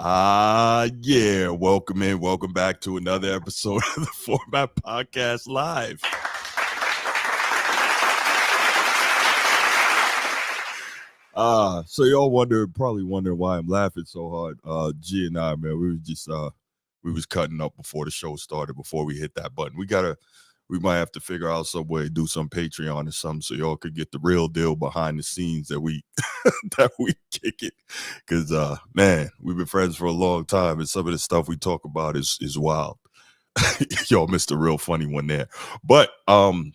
Yeah. Welcome back to another episode of the Format Podcast Live. So y'all probably wondering why I'm laughing so hard. G and I, man, we was cutting up before the show started, before we hit that button. We might have to figure out some way to do some Patreon or something so y'all could get the real deal behind the scenes that we kick it. Cause man, we've been friends for a long time, and some of the stuff we talk about is wild. Y'all missed a real funny one there. But the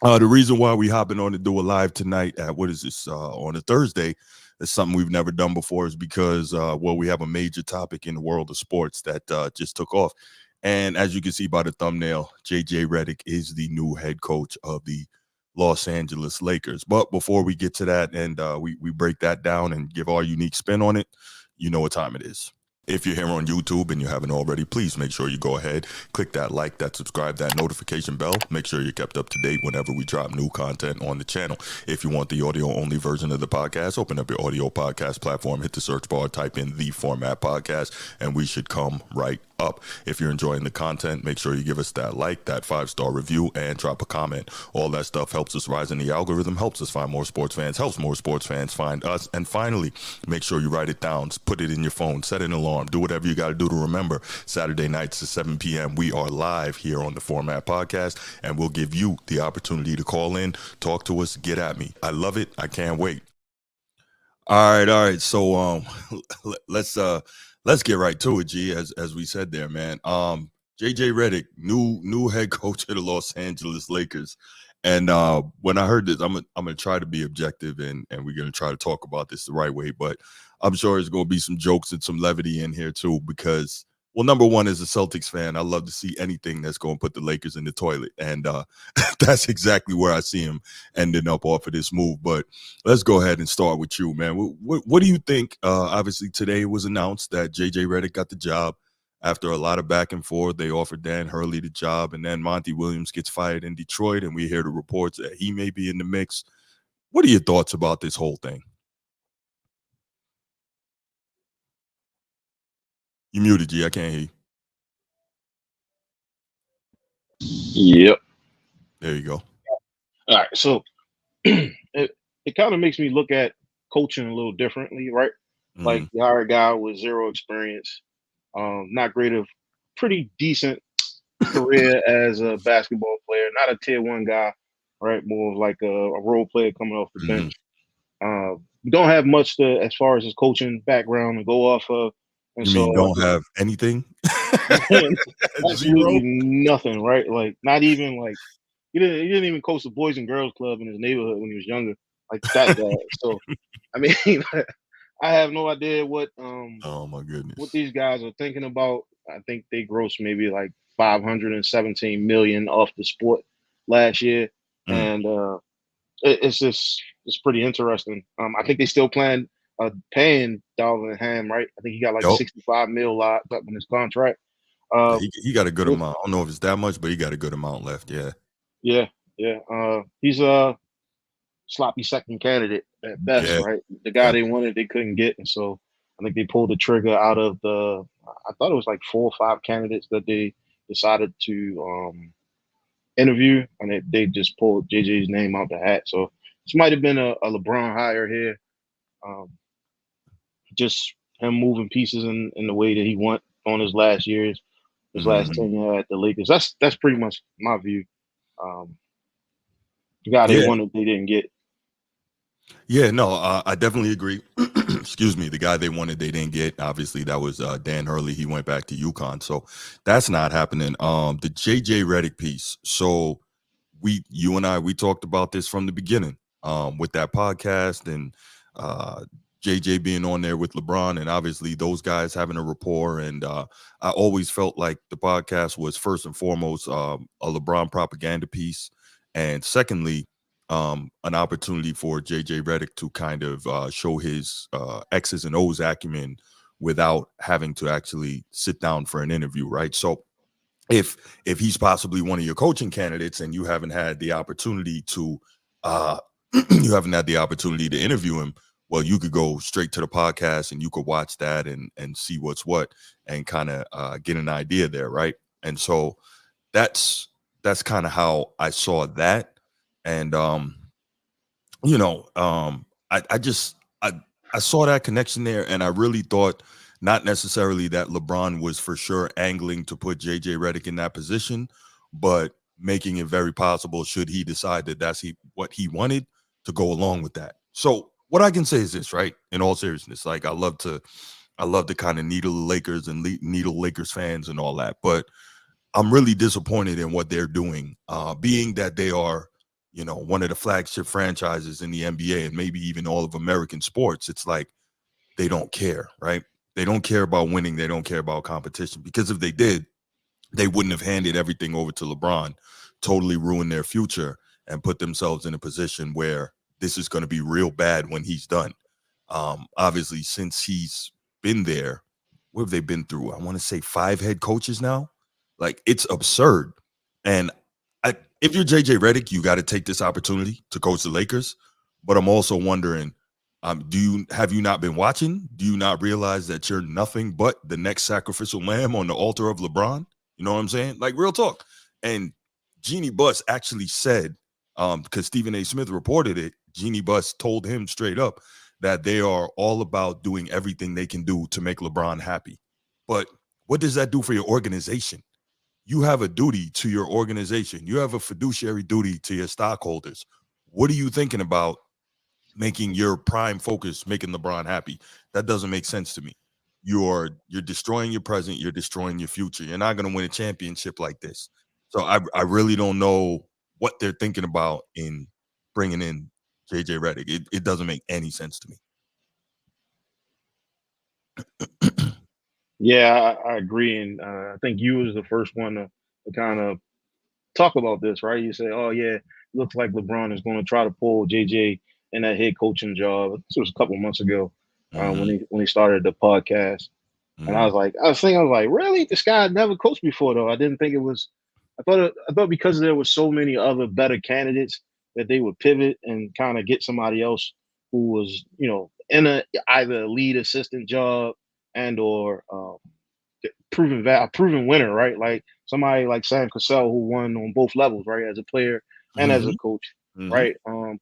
reason why we hopping on to do a live tonight at on a Thursday, is something we've never done before, is because we have a major topic in the world of sports that just took off. And as you can see by the thumbnail, JJ Redick is the new head coach of the Los Angeles Lakers. But before we get to that and we break that down and give our unique spin on it, you know what time it is. If you're here on YouTube and you haven't already, please make sure you go ahead, click that like, that subscribe, that notification bell. Make sure you're kept up to date whenever we drop new content on the channel. If you want the audio-only version of the podcast, open up your audio podcast platform, hit the search bar, type in The Format Podcast, and we should come right up. If you're enjoying the content, make sure you give us that like, that 5-star review, and drop a comment. All that stuff helps us rise in the algorithm, helps us find more sports fans, helps more sports fans find us. And finally, make sure you write it down, put it in your phone, set an alarm, do whatever you got to do to remember. Saturday nights at 7 p.m. we are live here on the Format Podcast, and we'll give you the opportunity to call in, talk to us, get at me. I love it. I can't wait. All right. So let's get right to it, G. As we said there, man. JJ Redick, new head coach of the Los Angeles Lakers. And when I heard this, I'm gonna try to be objective and we're gonna try to talk about this the right way. But I'm sure there's gonna be some jokes and some levity in here too, because, well, number one, as a Celtics fan, I love to see anything that's going to put the Lakers in the toilet. And that's exactly where I see him ending up off of this move. But let's go ahead and start with you, man. What do you think? Obviously, today it was announced that JJ Redick got the job. After a lot of back and forth, they offered Dan Hurley the job, and then Monty Williams gets fired in Detroit, and we hear the reports that he may be in the mix. What are your thoughts about this whole thing? You muted, G. I can't hear you. Yep. There you go. All right. So it kind of makes me look at coaching a little differently, right? Like, you hire a guy with zero experience, not great, of pretty decent career as a basketball player, not a tier one guy, right? More of like a role player coming off the bench. We don't have much as far as his coaching background to go off of. And you mean don't have anything? Absolutely nothing, right? Like, not even like he didn't even coach the Boys and Girls Club in his neighborhood when he was younger, like that guy. So, I mean, I have no idea what oh my goodness, what these guys are thinking about. I think they grossed maybe like 517 million off the sport last year, and it's pretty interesting. I think they still plan paying Darvin Ham, right? I think he got like 65 mil locked up in his contract. He got a good amount. I don't know if it's that much, but he got a good amount left. Yeah. He's a sloppy second candidate at best, right? The guy they wanted, they couldn't get, and so I think they pulled the trigger out of I thought it was like 4 or 5 candidates that they decided to interview, and they just pulled JJ's name out the hat. So this might have been a LeBron hire here. Just him moving pieces in the way that he went on his last 10 year at the Lakers. That's pretty much my view. The guy they wanted, they didn't get. Yeah, no, I definitely agree. Excuse me. The guy they wanted, they didn't get. Obviously, that was Dan Hurley. He went back to UConn. So that's not happening. The JJ Redick piece. So you and I, we talked about this from the beginning with that podcast, and JJ being on there with LeBron, and obviously those guys having a rapport. And I always felt like the podcast was first and foremost a LeBron propaganda piece. And secondly, an opportunity for JJ Redick to kind of show his X's and O's acumen without having to actually sit down for an interview, right? So if he's possibly one of your coaching candidates and you haven't had the opportunity to interview him, well, you could go straight to the podcast and you could watch that and see what's what and kind of get an idea there, right? And so that's that's kind of how I saw that. And you know, I just I saw that connection there, and I really thought not necessarily that LeBron was for sure angling to put JJ Redick in that position, but making it very possible should he decide that what he wanted to go along with that. So what I can say is this, right? In all seriousness, like I love to kind of needle the Lakers and needle Lakers fans and all that, but I'm really disappointed in what they're doing, being that they are, you know, one of the flagship franchises in the NBA and maybe even all of American sports. It's like they don't care, right? They don't care about winning. They don't care about competition, because if they did, they wouldn't have handed everything over to LeBron, totally ruined their future, and put themselves in a position where this is going to be real bad when he's done. Obviously, since he's been there, what have they been through? I want to say 5 head coaches now. Like, it's absurd. And if you're JJ Redick, you got to take this opportunity to coach the Lakers. But I'm also wondering, have you not been watching? Do you not realize that you're nothing but the next sacrificial lamb on the altar of LeBron? You know what I'm saying? Like, real talk. And Jeannie Buss actually said, because Stephen A. Smith reported it, Jeannie Buss told him straight up that they are all about doing everything they can do to make LeBron happy. But what does that do for your organization? You have a duty to your organization. You have a fiduciary duty to your stockholders. What are you thinking about making your prime focus, making LeBron happy? That doesn't make sense to me. You're destroying your present, you're destroying your future. You're not going to win a championship like this. So I really don't know what they're thinking about in bringing in JJ Redick. It doesn't make any sense to me. Yeah, I agree, and I think you was the first one to kind of talk about this, right? You say, "Oh yeah, looks like LeBron is going to try to pull JJ in that head coaching job." This was a couple months ago Mm-hmm, when he started the podcast, and mm-hmm, I was like, really? This guy had never coached before, though. I didn't think it was. I thought because there were so many other better candidates that they would pivot and kind of get somebody else who was, in either a lead assistant job and or a proven winner, right? Like somebody like Sam Cassell who won on both levels, right, as a player and as mm-hmm, a coach, mm-hmm. right?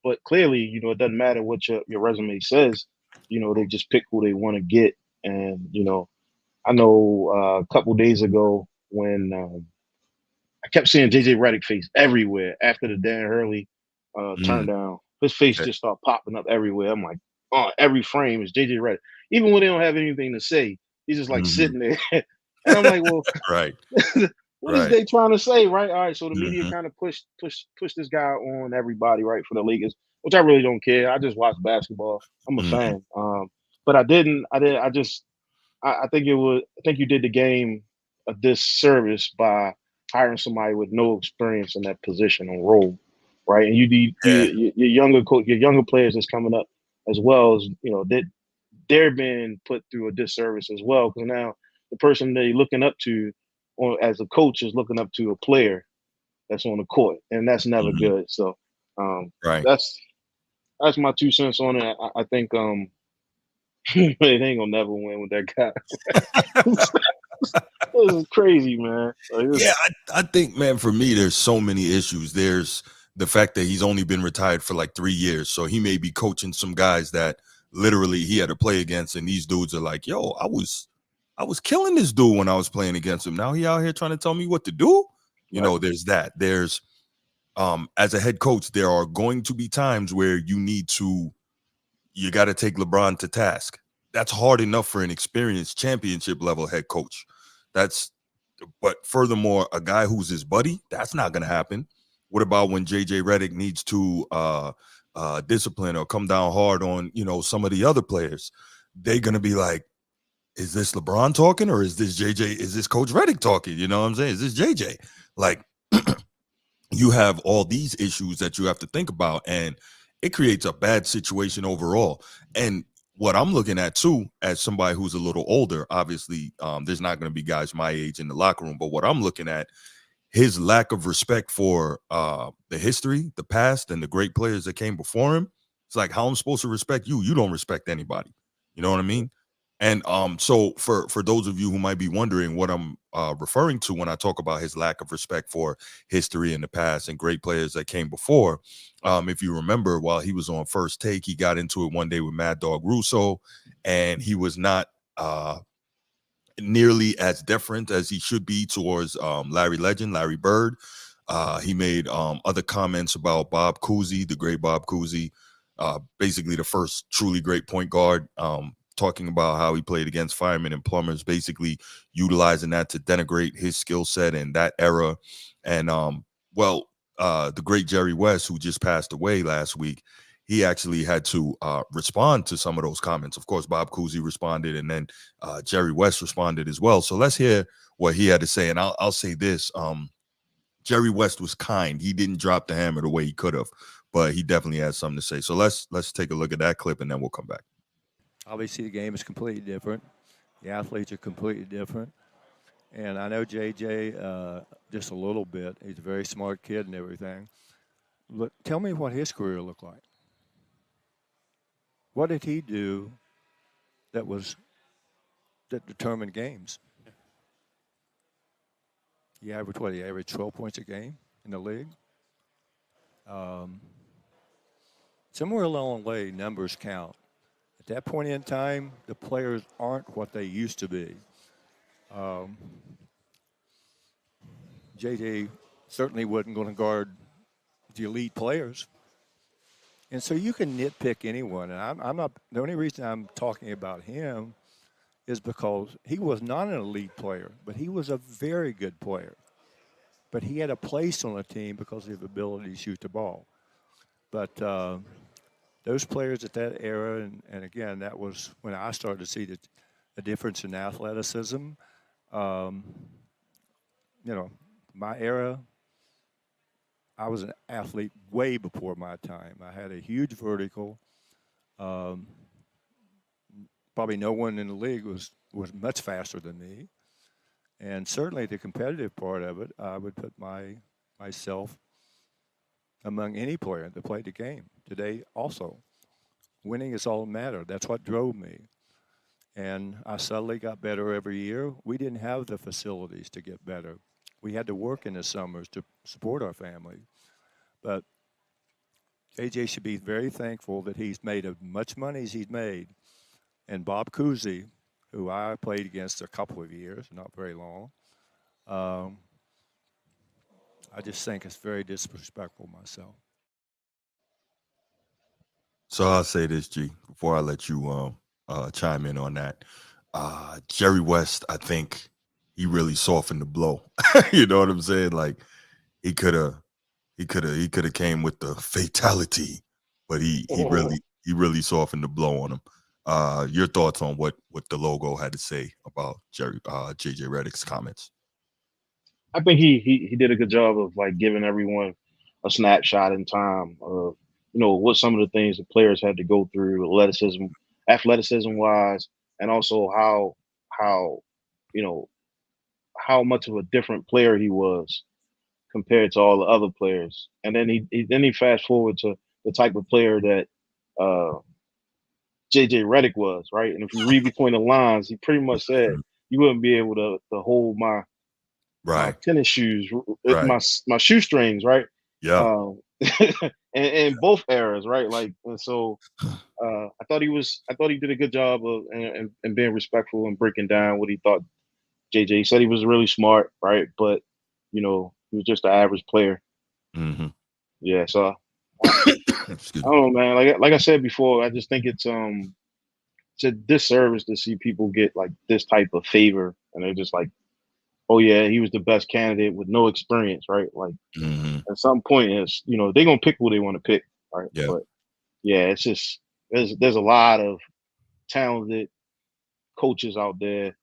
But clearly, it doesn't matter what your resume says. They just pick who they want to get, and I know a couple days ago when I kept seeing JJ Redick face everywhere after the Dan Hurley turn Mm. down. His face Okay. just started popping up everywhere. I'm like, oh, every frame is JJ Redick. Even when they don't have anything to say, he's just like Mhm. sitting there. And I'm like, well, Right, what is right. they trying to say, right? All right, so the media Mhm, kind of push this guy on everybody, right, for the Lakers, which I really don't care. I just watch basketball. I'm a mhm. fan. But I just I think I think you did the game a disservice by hiring somebody with no experience in that position or role, right? And you need Yeah. your younger your younger players that's coming up as well as that they're being put through a disservice as well, because now the person they're looking up to, or as a coach, is looking up to a player that's on the court, and that's never Mhm. good. So um, Right. that's that's my 2 cents on it. I think they ain't gonna never win with that guy. This is crazy, man. Like, Yeah, I think, man, for me, there's so many issues. There's the fact that he's only been retired for like 3 years, so he may be coaching some guys that literally he had to play against, and these dudes are like, "Yo, I was killing this dude when I was playing against him. Now he out here trying to tell me what to do?" right. There's that. There's as a head coach, there are going to be times where you got to take LeBron to task. That's hard enough for an experienced championship level head coach. That's But furthermore, a guy who's his buddy, that's not going to happen. What about when JJ Redick needs to discipline or come down hard on some of the other players? They're going to be like, is this LeBron talking, or is this JJ? Is this Coach Redick talking? You know what I'm saying? Is this JJ? Like, you have all these issues that you have to think about, and it creates a bad situation overall. And what I'm looking at too, as somebody who's a little older, obviously, there's not going to be guys my age in the locker room, but what I'm looking at, his lack of respect for the history, the past, and the great players that came before him, It's like, how I'm supposed to respect you? You don't respect anybody. You know what I mean? And so for those of you who might be wondering what I'm referring to when I talk about his lack of respect for history in the past and great players that came before, if you remember, while he was on First Take, he got into it one day with Mad Dog Russo, and he was not nearly as different as he should be towards Larry Legend, Larry Bird. He made other comments about Bob Cousy, the great Bob Cousy, basically the first truly great point guard, talking about how he played against firemen and plumbers, basically utilizing that to denigrate his skill set in that era. And the great Jerry West, who just passed away last week, he actually had to respond to some of those comments. Of course, Bob Cousy responded, and then Jerry West responded as well. So let's hear what he had to say. And I'll say this. Jerry West was kind. He didn't drop the hammer the way he could have, but he definitely had something to say. So let's take a look at that clip, and then we'll come back. Obviously, the game is completely different. The athletes are completely different. And I know JJ just a little bit. He's a very smart kid and everything. But tell me what his career looked like. What did he do that determined games? He averaged what? He averaged 12 points a game in the league. Somewhere along the way, numbers count. At that point in time, the players aren't what they used to be. JJ certainly wasn't going to guard the elite players. And so you can nitpick anyone. And I'm not, the only reason I'm talking about him is because he was not an elite player, but he was a very good player. But he had a place on the team because of his ability to shoot the ball. But those players at that era, and again, that was when I started to see the difference in athleticism. My era, I was an athlete way before my time. I had a huge vertical. Probably no one in the league was much faster than me. And certainly the competitive part of it, I would put myself among any player that played the game. Today also, winning is all that mattered. That's what drove me. And I subtly got better every year. We didn't have the facilities to get better. We had to work in the summers to support our family. But AJ should be very thankful that he's made as much money as he's made. And Bob Cousy, who I played against a couple of years, not very long, I just think it's very disrespectful myself. So I'll say this, G, before I let you chime in on that. Jerry West, I think he really softened the blow. You know what I'm saying? Like he could have came with the fatality, but he really softened the blow on him. Your thoughts on what the logo had to say about JJ Redick's comments? I think he did a good job of like giving everyone a snapshot in time of what some of the things the players had to go through, athleticism wise, and also how you know how much of a different player he was compared to all the other players. And then he fast forward to the type of player that uh, JJ Redick was, right? And if you read between the lines, he pretty much said you wouldn't be able to hold my Right, tennis shoes, right, my shoestrings, right? yeah. In both eras, right? Like, and so I thought he did a good job of and being respectful and breaking down what he thought. JJ said he was really smart, right? But he was just an average player. Mm-hmm. Yeah, so I don't know, man. Like I said before, I just think it's a disservice to see people get like this type of favor, and they're just like, oh yeah, he was the best candidate with no experience, right? Like Mm-hmm. at some point, it's they're gonna pick who they want to pick, right? Yeah. But yeah, it's just there's a lot of talented coaches out there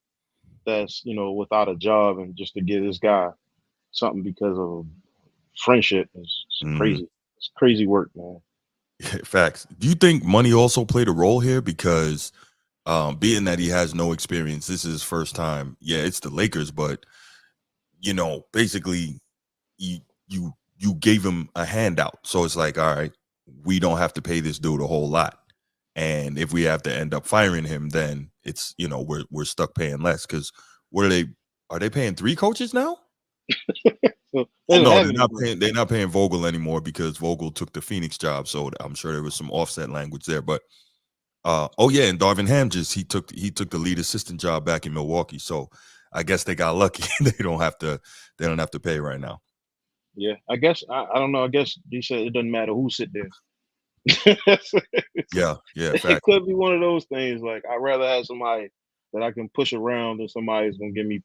that's without a job, and just to give this guy something because of friendship is Mm-hmm. crazy. It's crazy work, man. Facts. Do you think money also played a role here? Because being that he has no experience, this is his first time. Yeah, it's the Lakers, but basically you you gave him a handout. So it's like, all right, we don't have to pay this dude a whole lot. And if we have to end up firing him, then it's, you know, we're stuck paying less. Because what are they paying 3 coaches now? So Well, they don't no, have any. they're not paying Vogel anymore because Vogel took the Phoenix job. So I'm sure there was some offset language there. But oh yeah, and Darvin Ham he took the lead assistant job back in Milwaukee. So I guess they got lucky. they don't have to pay right now. Yeah, I guess I don't know. I guess they said it doesn't matter who sit there. Yeah, It could be one of those things. Like I'd rather have somebody that I can push around than somebody who's gonna give me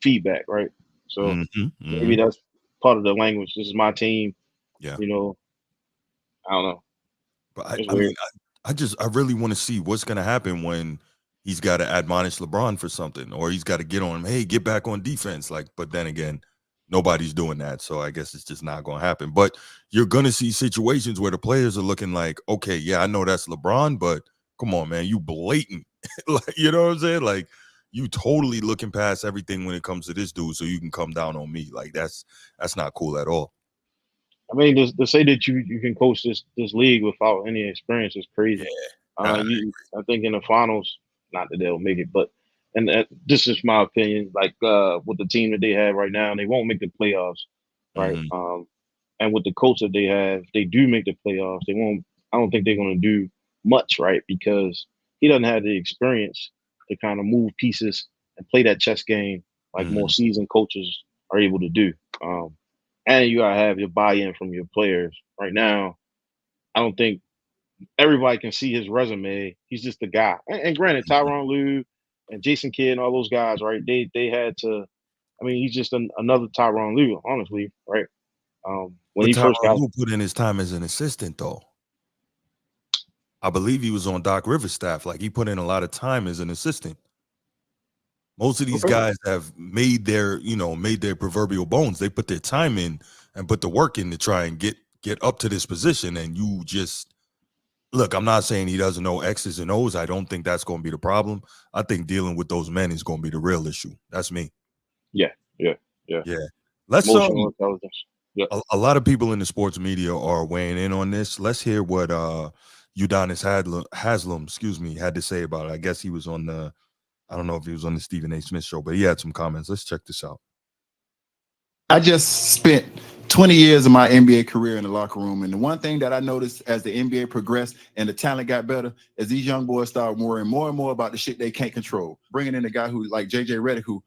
feedback, right? So maybe that's part of the language. This is my team. Yeah. You know, I don't know. But It's I weird. mean, I really want to see what's gonna happen when he's got to admonish LeBron for something, or he's got to get on him. Hey, get back on defense. Like, but then again, nobody's doing that, so I guess it's just not gonna happen. But you're gonna see situations where the players are looking like, okay, yeah, I know that's LeBron, but come on, man, you blatant, like, you know what I'm saying? Like, you totally looking past everything when it comes to this dude, so you can come down on me. Like, that's not cool at all. I mean, to say that you can coach this league without any experience is Yeah. crazy. I think in the finals, not that they'll make it, but and this is my opinion. Like with the team that they have right now, they won't make the playoffs, right? Mhm. And with the coach that they have, they do make the playoffs. They won't. I don't think they're going to do much, right? Because he doesn't have the experience to kind of move pieces and play that chess game like more Mhm. seasoned coaches are able to do. And you gotta have your buy-in from your players. Right now, I don't think everybody can see his resume. He's just a guy. And granted, Mhm. Tyronn Lue and Jason Kidd and all those guys, right? They had to. I mean, he's just another Tyronn Lue, honestly, right? When But he first Tyronn got Lue put in his time as an assistant, though. I believe he was on Doc Rivers' staff. Like, he put in a lot of time as an assistant. Most of these okay, guys have made their proverbial bones. They put their time in and put the work in to try and get up to this position. And you just look, I'm not saying he doesn't know X's and O's. I don't think that's going to be the problem. I think dealing with those men is going to be the real issue. That's me. yeah, yeah, yeah. Yeah. Let's Emotional intelligence. Yeah. a lot of people in the sports media are weighing in on this. Let's hear what Udonis Haslam, had to say about it. I guess he was on I don't know if he was on the Stephen A. Smith show, but he had some comments. Let's check this out. I just spent 20 years of my NBA career in the locker room. And the one thing that I noticed as the NBA progressed and the talent got better is these young boys start worrying more and more about the shit they can't control. Bringing in a guy who like JJ Redick, who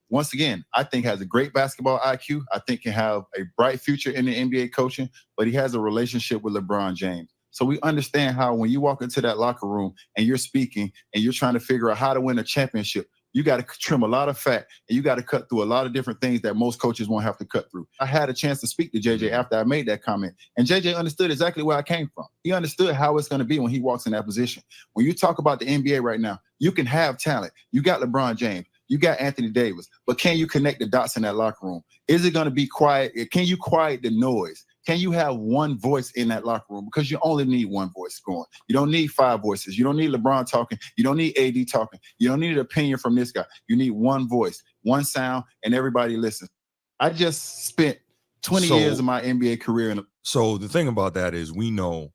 once again, I think has a great basketball IQ. I think can have a bright future in the NBA coaching, but he has a relationship with LeBron James. So we understand how when you walk into that locker room and you're speaking and you're trying to figure out how to win a championship, you got to trim a lot of fat and you got to cut through a lot of different things that most coaches won't have to cut through. I had a chance to speak to JJ after I made that comment, and JJ understood exactly where I came from. He understood how it's going to be when he walks in that position. When you talk about the NBA right now, you can have talent. You got LeBron James. You got Anthony Davis, but can you connect the dots in that locker room? Is it going to be quiet? Can you quiet the noise? Can you have one voice in that locker room? Because you only need one voice going. You don't need 5 voices. You don't need LeBron talking. You don't need AD talking. You don't need an opinion from this guy. You need one voice, one sound, and everybody listens. I just spent 20 years of my NBA career. So the thing about that is we know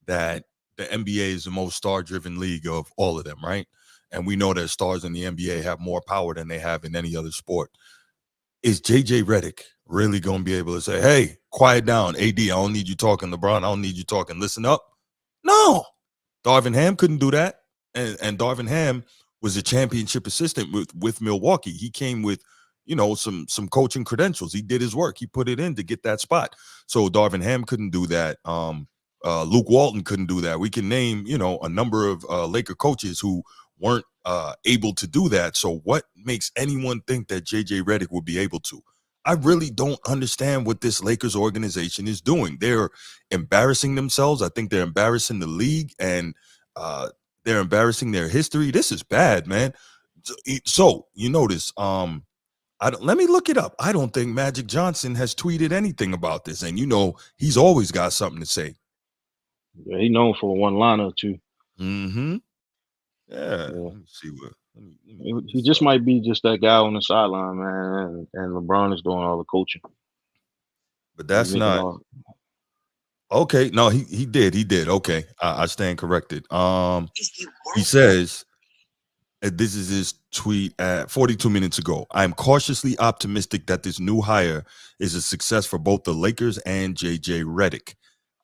that the NBA is the most star-driven league of all of them, right? And we know that stars in the NBA have more power than they have in any other sport. Is JJ Redick really going to be able to say, hey, quiet down, AD, I don't need you talking, LeBron, I don't need you talking, listen up? No. Darvin Ham couldn't do that. And Darvin Ham was a championship assistant with Milwaukee. He came with, some coaching credentials. He did his work. He put it in to get that spot. So Darvin Ham couldn't do that. Luke Walton couldn't do that. We can name, a number of Laker coaches who weren't able to do that. So what makes anyone think that JJ Redick would be able to? I really don't understand what this Lakers organization is doing. They're embarrassing themselves. I think they're embarrassing the league, and they're embarrassing their history. This is bad, man. So you notice, let me look it up. I don't think Magic Johnson has tweeted anything about this, and he's always got something to say. Yeah, he's known for a one-liner too. Mm-hmm. Yeah. Yeah. Let me see what. He just might be just that guy on the sideline, man, and LeBron is doing all the coaching. But that's not. Okay, no, he did. Okay, I stand corrected. He says, this is his tweet at 42 minutes ago. I am cautiously optimistic that this new hire is a success for both the Lakers and JJ Redick.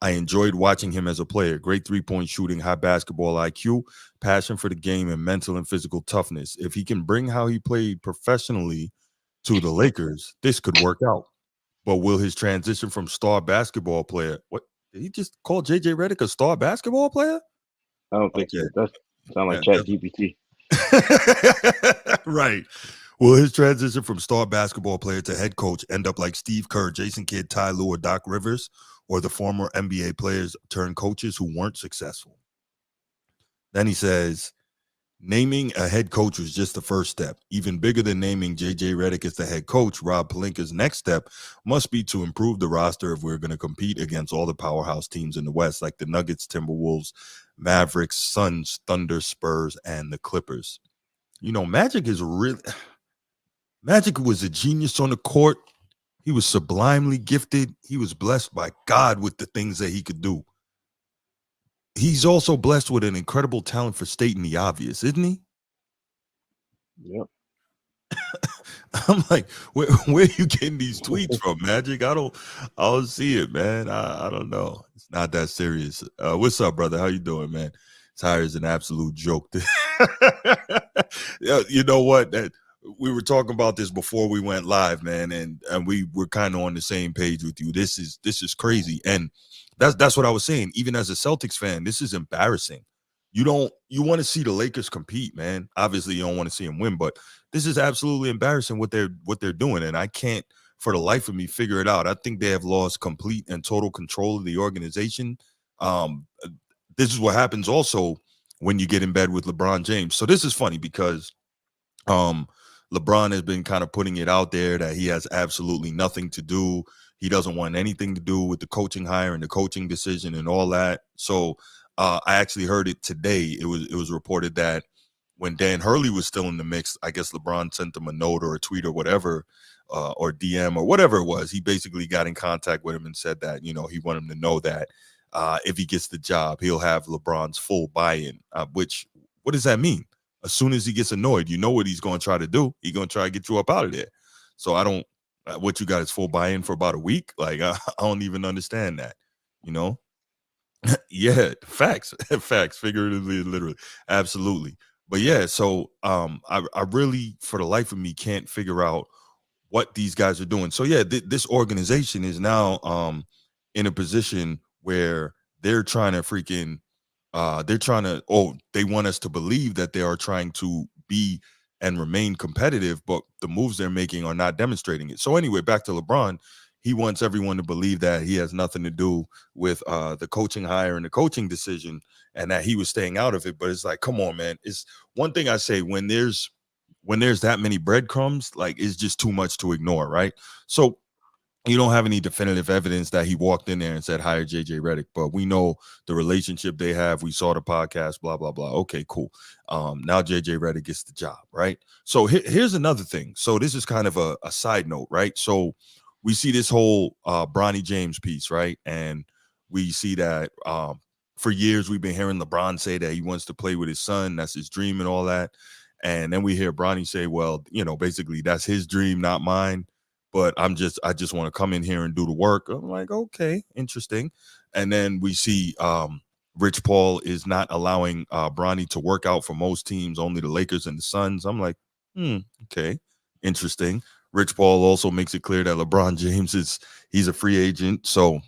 I enjoyed watching him as a player. Great three-point shooting, high basketball IQ, passion for the game, and mental and physical toughness. If he can bring how he played professionally to the Lakers, this could work out. But will his transition from star basketball player, what did he just call JJ Redick a star basketball player? I don't think Okay. so. That sound like Yeah, Chat GPT. right. Will his transition from star basketball player to head coach end up like Steve Kerr, Jason Kidd, Ty Lue, or Doc Rivers, or the former NBA players turned coaches who weren't successful? Then he says, naming a head coach was just the first step. Even bigger than naming JJ Redick as the head coach, Rob Pelinka's next step must be to improve the roster if we're going to compete against all the powerhouse teams in the West, like the Nuggets, Timberwolves, Mavericks, Suns, Thunder, Spurs, and the Clippers. You know, Magic was a genius on the court. He was sublimely gifted. He was blessed by God with the things that he could do. He's also blessed with an incredible talent for stating the obvious, isn't he? Yep. I'm like, where are you getting these tweets from, Magic? I don't see it, man. I don't know. It's not that serious. What's up, brother? How you doing, man? Tyre is an absolute joke. Yeah, you know what? That we were talking about this before we went live, man, and we were kind of on the same page with you. This is crazy, and that's what I was saying. Even as a Celtics fan, this is embarrassing. You want to see the Lakers compete, man. Obviously, you don't want to see them win, but this is absolutely embarrassing what they're doing, and I can't for the life of me figure it out. I think they have lost complete and total control of the organization. Um, this is what happens also when you get in bed with LeBron James. So this is funny because LeBron has been kind of putting it out there that he has absolutely nothing to do. He doesn't want anything to do with the coaching hire and the coaching decision and all that. So I actually heard it today. It was reported that when Dan Hurley was still in the mix, I guess LeBron sent him a note or a tweet or whatever, or DM or whatever it was. He basically got in contact with him and said that, you know, he wanted him to know that if he gets the job, he'll have LeBron's full buy-in, which, what does that mean? As soon as he gets annoyed, you know what he's going to try to do. He's going to try to get you up out of there. So I don't, what you got is full buy-in for about a week? Like, I don't even understand that, you know? Yeah, facts, facts, figuratively and literally. Absolutely. But yeah, so I really, for the life of me, can't figure out what these guys are doing. So yeah, this organization is now in a position where they're trying to freaking they want us to believe that they are trying to be and remain competitive, but the moves they're making are not demonstrating it. So anyway, back to LeBron. He wants everyone to believe that he has nothing to do with the coaching hire and the coaching decision, and that he was staying out of it. But it's like, come on, man. It's one thing I say, when there's that many breadcrumbs, like, it's just too much to ignore, right? So you don't have any definitive evidence that he walked in there and said, hire JJ Redick, but we know the relationship they have. We saw the podcast, blah, blah, blah. Okay, cool. Now JJ Redick gets the job, right? So here's another thing. So this is kind of a side note, right? So we see this whole Bronny James piece, right? And we see that for years we've been hearing LeBron say that he wants to play with his son. That's his dream and all that. And then we hear Bronny say, well, you know, basically that's his dream, not mine. But I just want to come in here and do the work. I'm like, okay, interesting. And then we see Rich Paul is not allowing Bronny to work out for most teams, only the Lakers and the Suns. I'm like, okay, interesting. Rich Paul also makes it clear that LeBron James he's a free agent. So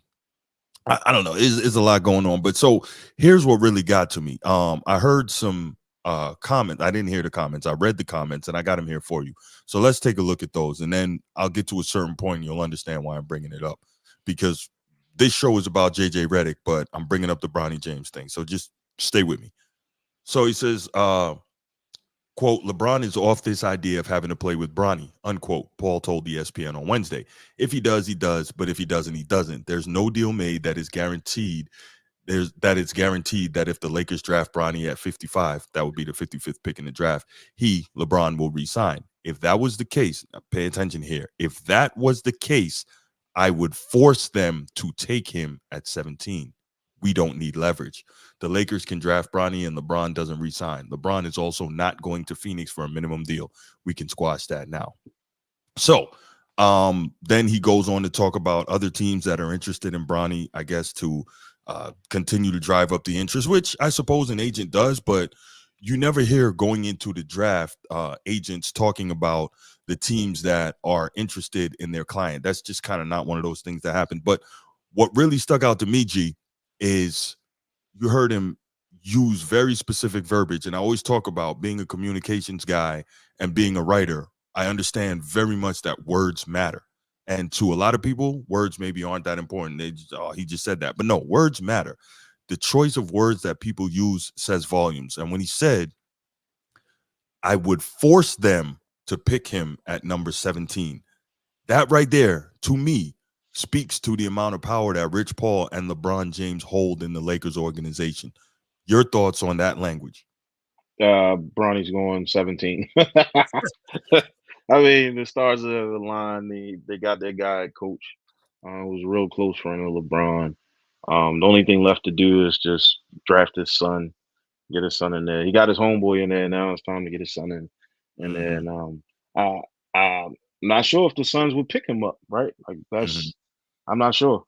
I don't know. It's a lot going on. But so here's what really got to me. I heard some comments. I didn't hear the comments. I read the comments and I got them here for you. So let's take a look at those. And then I'll get to a certain point and you'll understand why I'm bringing it up. Because this show is about JJ Redick, but I'm bringing up the Bronny James thing. So just stay with me. So he says, quote, LeBron is off this idea of having to play with Bronny, unquote, Paul told ESPN on Wednesday. If he does, he does. But if he doesn't, he doesn't. There's no deal made that is guaranteed. It's guaranteed that if the Lakers draft Bronny at 55, that would be the 55th pick in the draft, LeBron will resign. If that was the case, now pay attention here. If that was the case, I would force them to take him at 17. We don't need leverage. The Lakers can draft Bronny and LeBron doesn't resign. LeBron is also not going to Phoenix for a minimum deal. We can squash that now. So then he goes on to talk about other teams that are interested in Bronny, I guess, to continue to drive up the interest, which I suppose an agent does, but you never hear going into the draft agents talking about the teams that are interested in their client. That's just kind of not one of those things that happen. But what really stuck out to me, G, is you heard him use very specific verbiage. And I always talk about being a communications guy and being a writer. I understand very much that words matter. And to a lot of people, words maybe aren't that important. They just, oh, he just said that. But no, words matter. The choice of words that people use says volumes. And when he said, I would force them to pick him at number 17, that right there, to me, speaks to the amount of power that Rich Paul and LeBron James hold in the Lakers organization. Your thoughts on that language? Bronny's going 17. I mean, the stars of the line, they got their guy coach, who's a real close friend of LeBron. The only thing left to do is just draft his son, get his son in there. He got his homeboy in there. Now it's time to get his son in there. And I, I'm not sure if the Suns would pick him up, right? Like I'm not sure.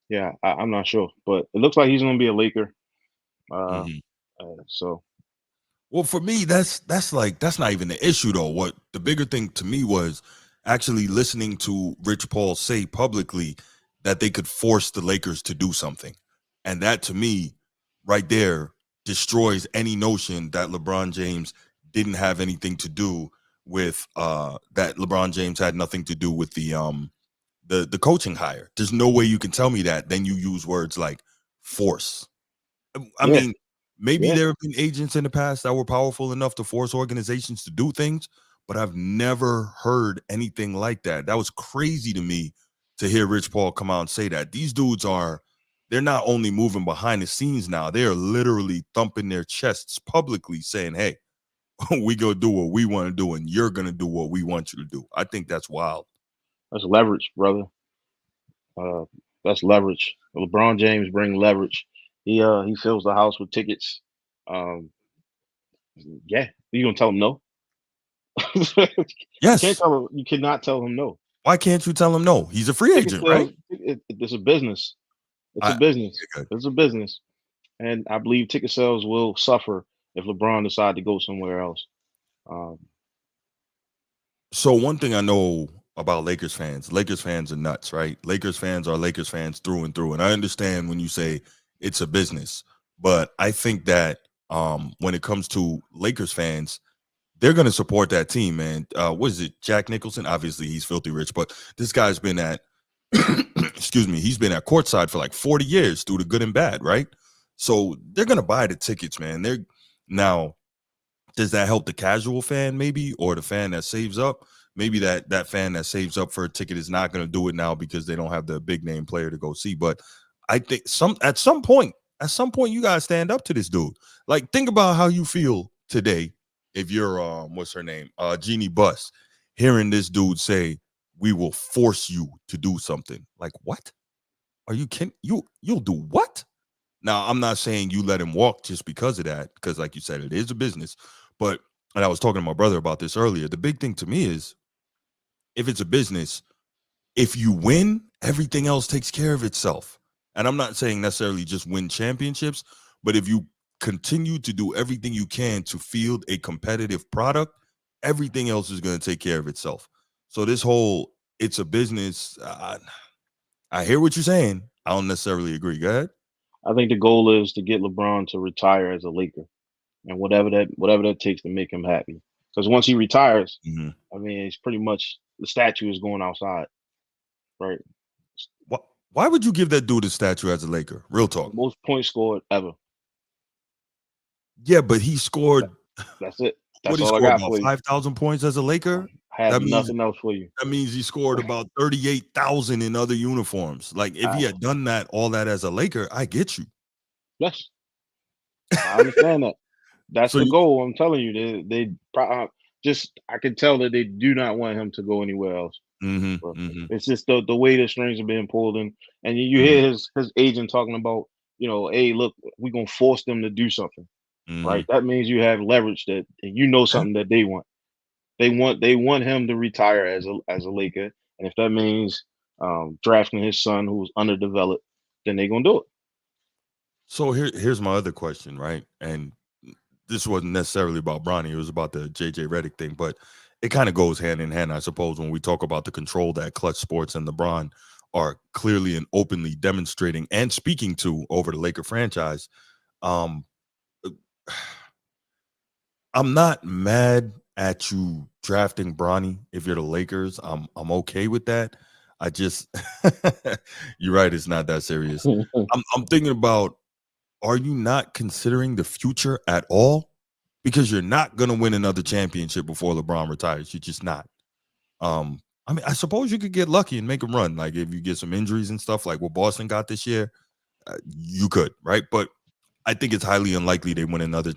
Yeah, I'm not sure, but it looks like he's going to be a Laker. So. Well, for me, that's not even the issue though. What the bigger thing to me was actually listening to Rich Paul say publicly that they could force the Lakers to do something. And that to me, right there, destroys any notion that LeBron James didn't have anything to do with that LeBron James had nothing to do with the coaching hire. There's no way you can tell me that. Then you use words like force. I mean, maybe there have been agents in the past that were powerful enough to force organizations to do things, but I've never heard anything like that. That was crazy to me to hear Rich Paul come out and say that. These dudes they're not only moving behind the scenes now, they are literally thumping their chests publicly saying, hey, we go do what we want to do and you're going to do what we want you to do. I think that's wild. That's leverage, brother. That's leverage. LeBron James bring leverage. He fills the house with tickets. Yeah, you gonna tell him no? Yes. You cannot tell him no. Why can't you tell him no? He's a free agent, right? It's a business. It's a business. And I believe ticket sales will suffer if LeBron decide to go somewhere else. So one thing I know about Lakers fans are nuts, right? Lakers fans are Lakers fans through and through. And I understand when you say it's a business, but I think that when it comes to Lakers fans, they're going to support that team, man. What is it? Jack Nicholson? Obviously, he's filthy rich, but this guy's been at, excuse me, he's been at courtside for like 40 years through the good and bad, right? So they're going to buy the tickets, man. Now, does that help the casual fan maybe, or the fan that saves up? Maybe that fan that saves up for a ticket is not going to do it now because they don't have the big name player to go see. But I think at some point, you got to stand up to this dude. Like, think about how you feel today if you're what's her name, Jeannie Buss, hearing this dude say, "We will force you to do something." Like, what? Are you kidding? You'll do what? Now, I'm not saying you let him walk just because of that, because like you said, it is a business. But, and I was talking to my brother about this earlier, the big thing to me is, if it's a business, if you win, everything else takes care of itself. And I'm not saying necessarily just win championships, but if you continue to do everything you can to field a competitive product, everything else is going to take care of itself. So this whole, it's a business, I hear what you're saying. I don't necessarily agree. Go ahead. I think the goal is to get LeBron to retire as a Laker, and whatever that takes to make him happy. Because once he retires, I mean, it's pretty much the statue is going outside, right? Why would you give that dude a statue as a Laker? Real talk. The most points scored ever. Yeah, but he scored. That's it. That's all I got for you. 5,000 points as a Laker. I have nothing else for you. That means he scored about 38,000 in other uniforms. Like, if he had done all that as a Laker, I get you. Yes, I understand that. That's the goal. I'm telling you, they I can tell that they do not want him to go anywhere else. But Mm-hmm. it's just the way the strings are being pulled, and you Mm-hmm. hear his agent talking about, hey, look, we're gonna force them to do something, Mm-hmm. right? That means you have leverage that Yeah. something that they want. They want him to retire as a Laker, and if that means drafting his son who's underdeveloped, then they're gonna do it. So here's my other question, right? And this wasn't necessarily about Bronny; it was about the JJ Redick thing, but it kind of goes hand in hand, I suppose, when we talk about the control that Clutch Sports and LeBron are clearly and openly demonstrating and speaking to over the Laker franchise. Um, I'm not mad at you drafting Bronny if you're the Lakers. I'm okay with that. I just you're right, it's not that serious. I'm thinking about, are you not considering the future at all? Because you're not gonna win another championship before LeBron retires. You're just not. I mean, I suppose you could get lucky and make a run. Like if you get some injuries and stuff, like what Boston got this year, you could, right? But I think it's highly unlikely they win another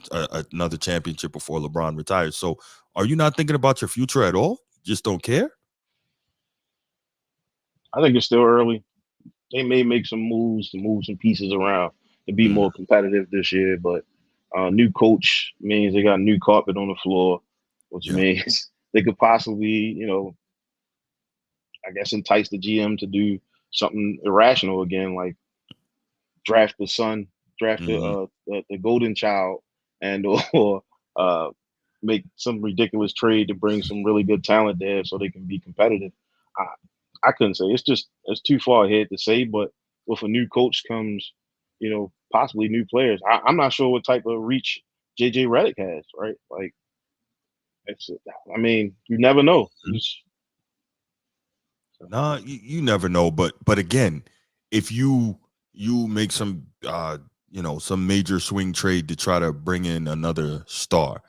championship before LeBron retires. So, are you not thinking about your future at all? Just don't care? I think it's still early. They may make some moves to move some pieces around to be Mm, more competitive this year, but new coach means they got new carpet on the floor, which yeah. means they could possibly, I guess, entice the GM to do something irrational again, like draft the son, draft Hmm. the golden child, and or uh, make some ridiculous trade to bring some really good talent there so they can be competitive. I, I couldn't say it's too far ahead to say, but with a new coach comes, possibly new players. I'm not sure what type of reach JJ Redick has, right? Like it's, I mean, you never know. No, you never know. But again, if you make some some major swing trade to try to bring in another star,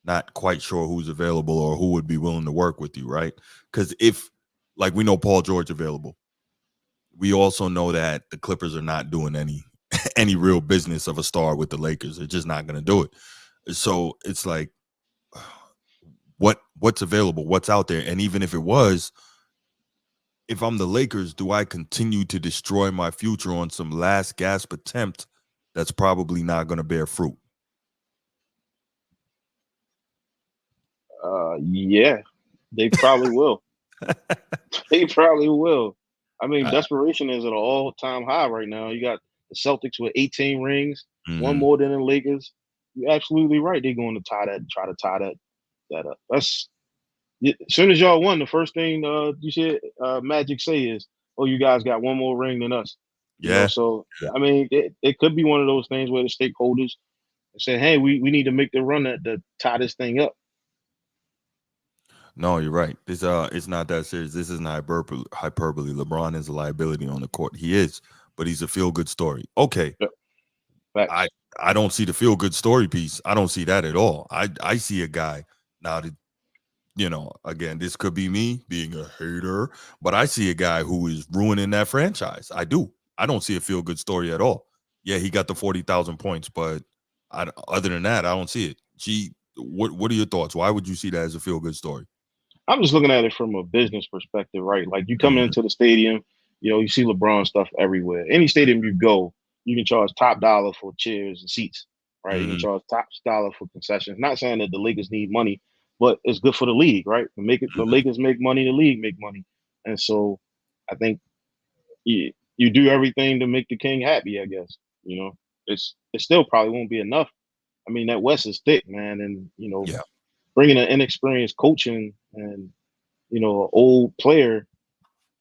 not quite sure who's available or who would be willing to work with you, right? Because if, like, we know Paul George available, we also know that the Clippers are not doing any any real business of a star with the Lakers. They're just not going to do it. So it's like, what's available, what's out there, and even if it was, if I'm the Lakers, do I continue to destroy my future on some last gasp attempt that's probably not going to bear fruit? Yeah, they probably will. They probably will. I mean, desperation is at an all-time high right now. You got the Celtics with 18 rings, one Mm-hmm. more than the Lakers. You're absolutely right. They're going to try to tie that up. That's as soon as y'all won, the first thing you said Magic say is, "Oh, you guys got one more ring than us." Yeah. So Yeah. I mean, it could be one of those things where the stakeholders say, "Hey, we need to make the run to tie this thing up." No, you're right. This it's not that serious. This isn't hyperbole. LeBron is a liability on the court. He is, but he's a feel good story. Okay. Yep, I facts. I don't see the feel good story piece. I don't see that at all. I see a guy now that, again, this could be me being a hater, but I see a guy who is ruining that franchise. I do. I don't see a feel good story at all. Yeah, he got the 40,000 points, but other than that, I don't see it. Gee, what are your thoughts? Why would you see that as a feel good story? I'm just looking at it from a business perspective, right? Like you come Mhm, into the stadium, you see LeBron stuff everywhere. Any stadium you go, you can charge top dollar for chairs and seats, right? You can mhm, charge top dollar for concessions. Not saying that the Lakers need money, but it's good for the league, right? The mhm. Lakers make money, the league make money, and so I think you do everything to make the king happy. I guess it still probably won't be enough. I mean that West is thick, man, and Yeah. bringing an inexperienced coaching and an old player,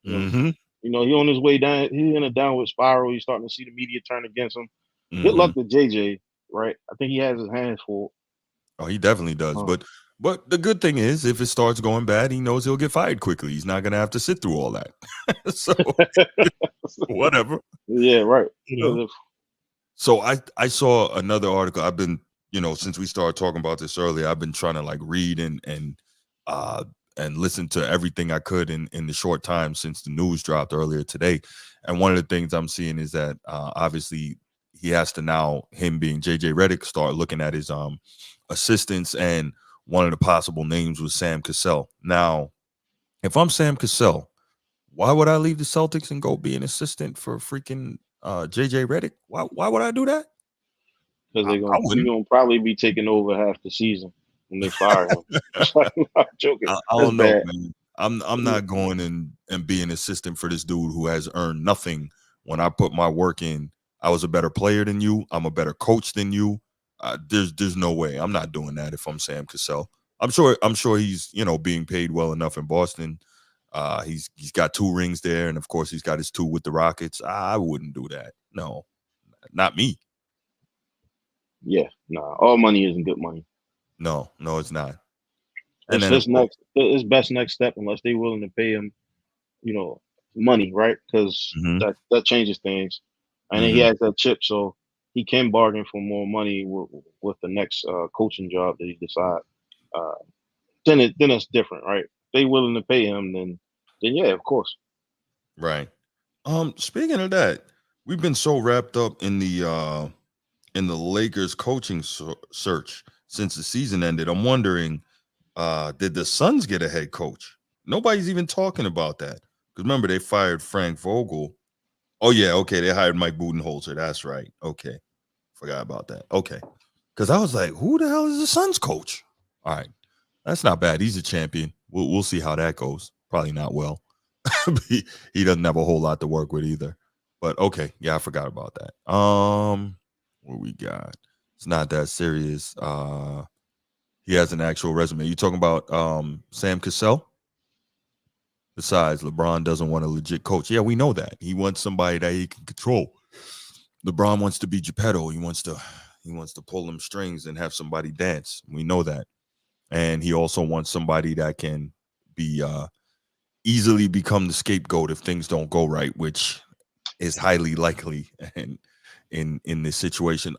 you know, Mhm, he on his way down. He's in a downward spiral. You're starting to see the media turn against him. Good luck mhm. to JJ, right? I think he has his hands full. Oh, he definitely does. Um, But the good thing is, if it starts going bad, he knows he'll get fired quickly. He's not gonna have to sit through all that. So whatever, yeah, right. you know. So I saw another article. I've been, since we started talking about this earlier, I've been trying to like read uh and listen to everything I could in the short time since the news dropped earlier today. And one of the things I'm seeing is that obviously he has to now, him being JJ Redick, start looking at his assistants, and one of the possible names was Sam Cassell. Now, If I'm Sam Cassell, why would I leave the Celtics and go be an assistant for freaking JJ Redick? Why would I do that? Because I you're wouldn't. gonna probably be taking over half the season when they fire him. I'm not joking. I That's don't know, bad. man. I'm not going and be an assistant for this dude who has earned nothing. When I put my work in, I was a better player than you. I'm a better coach than you. There's no way. I'm not doing that if I'm Sam Cassell. I'm sure he's being paid well enough in Boston. He's got 2 rings there, and of course he's got his 2 with the Rockets. I wouldn't do that. No, not me. Yeah, nah. All money isn't good money. No, it's not. And It's then his best next step, unless they're willing to pay him, money, right? Because Mhm, that changes things. And then he mhm. has that chip, so he can bargain for more money with the next coaching job that he decides. Uh, then it's different, right? If they willing to pay him, then yeah, of course. Right. Speaking of that, we've been so wrapped up in the Lakers coaching search since the season ended. I'm wondering, did the Suns get a head coach? Nobody's even talking about that. Because remember, they fired Frank Vogel. Oh, yeah, okay. They hired Mike Budenholzer. That's right. Okay. Forgot about that. Okay. Because I was like, who the hell is the Suns coach? All right. That's not bad. He's a champion. We'll see how that goes. Probably not well. he doesn't have a whole lot to work with either. But okay, yeah, I forgot about that. What we got? It's not that serious. He has an actual resume. You talking about Sam Cassell? Besides, LeBron doesn't want a legit coach. Yeah, we know that. He wants somebody that he can control. LeBron wants to be Geppetto. He wants to pull them strings and have somebody dance. We know that. And he also wants somebody that can be easily become the scapegoat if things don't go right, which is highly likely in this situation.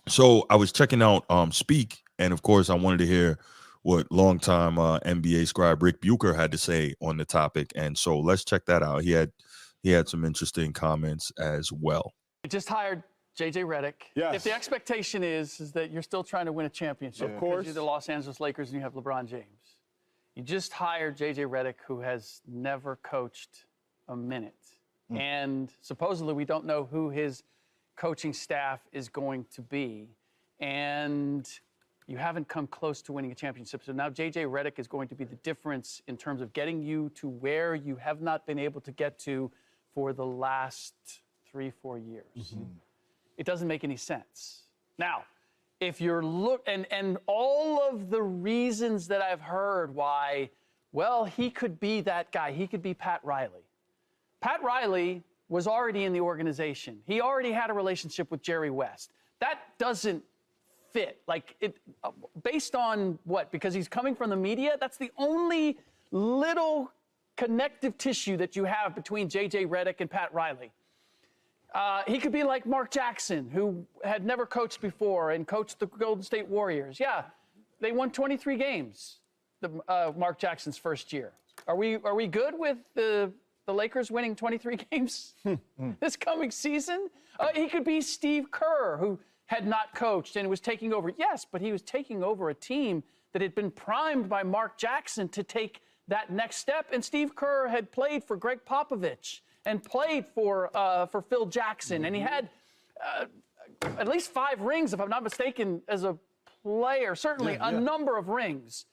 So I was checking out Speak, and of course I wanted to hear what longtime NBA scribe Rick Bucher had to say on the topic, and so let's check that out. He had some interesting comments as well. You just hired JJ Redick. Yes. If the expectation is that you're still trying to win a championship, Of course. because you're the Los Angeles Lakers and you have LeBron James, you just hired JJ Redick, who has never coached a minute. And supposedly we don't know who his coaching staff is going to be. And you haven't come close to winning a championship. So now JJ Redick is going to be the difference in terms of getting you to where you have not been able to get to for the last 3-4 years. It doesn't make any sense. Now, if you're and all of the reasons that I've heard why, well, he could be that guy. He could be Pat Riley. Pat Riley was already in the organization. He already had a relationship with Jerry West. That doesn't fit. Based on what? Because he's coming from the media? That's the only little connective tissue that you have between JJ Redick and Pat Riley. He could be like Mark Jackson, who had never coached before and coached the Golden State Warriors. Yeah, they won 23 games, Mark Jackson's first year. Are we good with the Lakers winning 23 games this coming season? He could be Steve Kerr, who had not coached and was taking over. Yes, but he was taking over a team that had been primed by Mark Jackson to take that next step. And Steve Kerr had played for Greg Popovich and played for Phil Jackson. And he had at least 5 rings, if I'm not mistaken, as a player. Certainly a number of rings.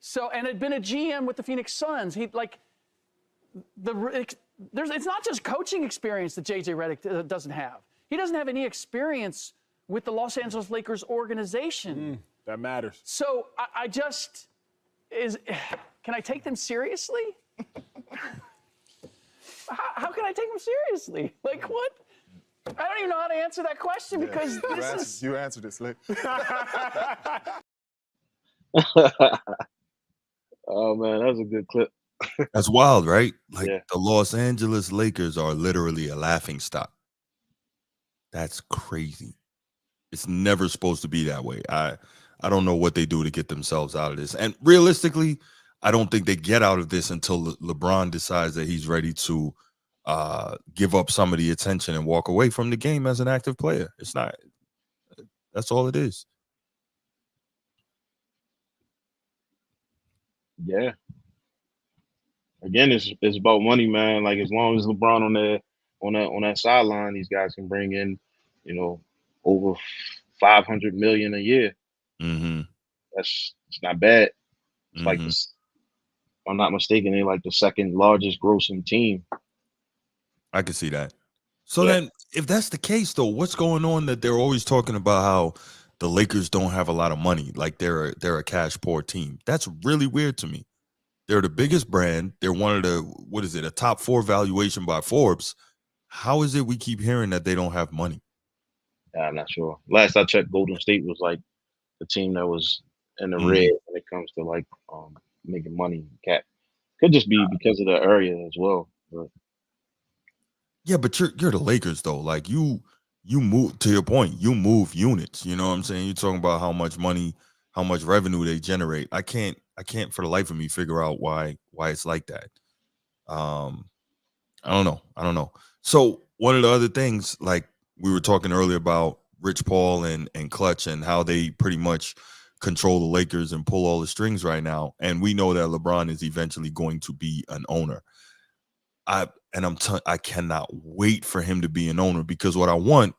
So, and had been a GM with the Phoenix Suns. It's not just coaching experience that JJ Redick doesn't have. He doesn't have any experience with the Los Angeles Lakers organization. That matters. So can I take them seriously? How can I take them seriously? Like what? I don't even know how to answer that question because You answered it, Slick. Oh man, that was a good clip. That's wild, right? Like Yeah. the Los Angeles Lakers are literally a laughingstock. That's crazy. It's never supposed to be that way. I don't know what they do to get themselves out of this. And realistically, I don't think they get out of this until LeBron decides that he's ready to give up some of the attention and walk away from the game as an active player. It's not. That's all it is. Yeah. again, it's about money, man. Like as long as LeBron on that sideline, these guys can bring in, you know, over 500 million a year. Mm-hmm. It's not bad. It's like Mm-hmm. this. If I'm not mistaken, they're like the second largest grossing team. I can see that. So Yeah, then, if that's the case, though, what's going on that they're always talking about how the Lakers don't have a lot of money, like they're a cash poor team? That's really weird to me. They're the biggest brand. They're one of the what is it, a top 4 valuation by Forbes. How is it we keep hearing that they don't have money? I'm not sure. Last I checked, Golden State was like the team that was in the red Mhm. when it comes to like making money. Cap could just be because of the area as well. But Yeah, but you're the Lakers though. Like you move, to your point, you move units. You know what I'm saying? You're talking about how much money, how much revenue they generate. I can't for the life of me figure out why it's like that. Um, I don't know. So one of the other things, like we were talking earlier about Rich Paul and Clutch and how they pretty much control the Lakers and pull all the strings right now. And we know that LeBron is eventually going to be an owner. I cannot wait for him to be an owner, because what I want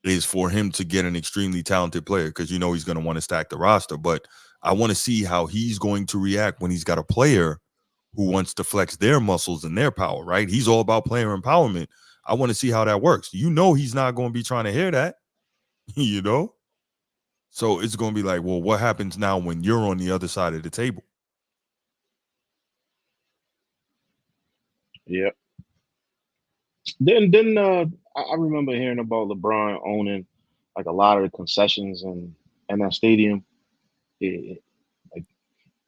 is for him to get an extremely talented player, because he's going to want to stack the roster. But I want to see how he's going to react when he's got a player who wants to flex their muscles and their power, right? He's all about player empowerment. I want to see how that works. He's not going to be trying to hear that, you know? So it's going to be like, well, what happens now when you're on the other side of the table? yeah, then I remember hearing about LeBron owning like a lot of the concessions and that stadium. Like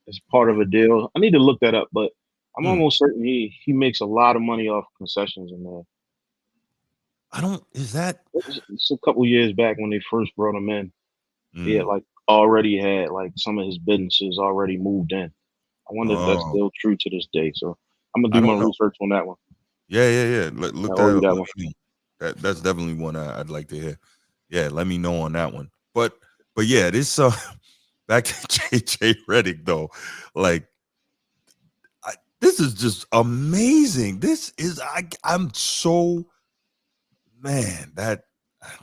it's part of a deal. I need to look that up, but I'm Hmm. almost certain he makes a lot of money off concessions in there. Is that? It's a couple years back when they first brought him in. He had Mm, like already had like some of his businesses already moved in. I wonder if that's oh, still true to this day. So I'm gonna I do my don't know. research on that one. Yeah. I Look owe that you up. that Let one. me know. That's definitely one I'd like to hear. Yeah, let me know on that one. But yeah, this back to JJ Redick though. Like this is just amazing. I'm so, man,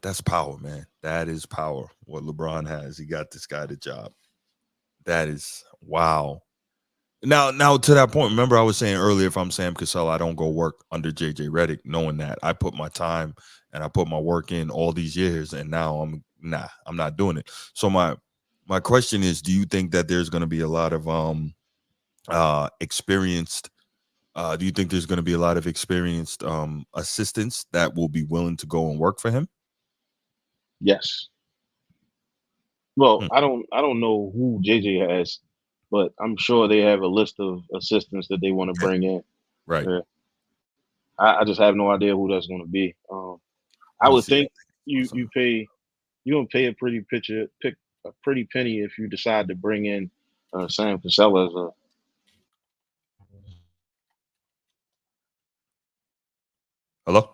that's power, man. That is power. What LeBron has. He got this guy the job. That is wow. Now to that point, remember I was saying earlier, if I'm Sam Cassell, I don't go work under JJ Redick, knowing that I put my time and I put my work in all these years, and now I'm not doing it. So my question is, do you think that there's going to be a lot of experienced? Do you think there's going to be a lot of experienced assistants that will be willing to go and work for him? Yes. Well, Hmm, I don't know who JJ has, but I'm sure they have a list of assistants that they want to yeah, bring in. right. Yeah. I just have no idea who that's going to be. I Let me would see. I think think I saw something. you gonna pay a pick a pretty penny if you decide to bring in Sam Cassell as a Hello?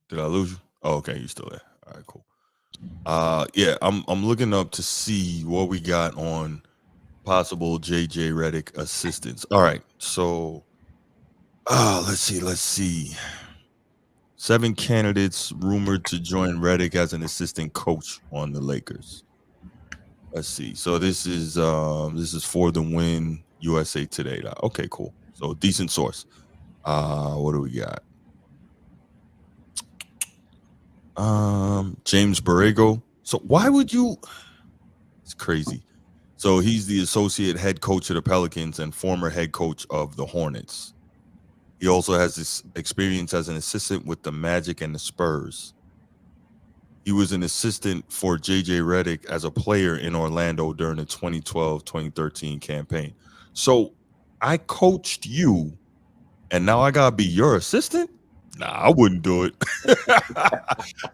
Did I lose you? Oh, okay, you're still there. All right, cool. Yeah, I'm looking up to see what we got on possible JJ Redick assistants. All right, so let's see. 7 candidates rumored to join Redick as an assistant coach on the Lakers. Let's see. So this is for the Win USA Today. Okay, cool. So decent source. What do we got? James Borrego. So why would you? It's crazy. So he's the associate head coach of the Pelicans and former head coach of the Hornets. He also has this experience as an assistant with the Magic and the Spurs. He was an assistant for JJ Redick as a player in Orlando during the 2012-2013 campaign. So I coached you, and now I gotta be your assistant? Nah, I wouldn't do it. I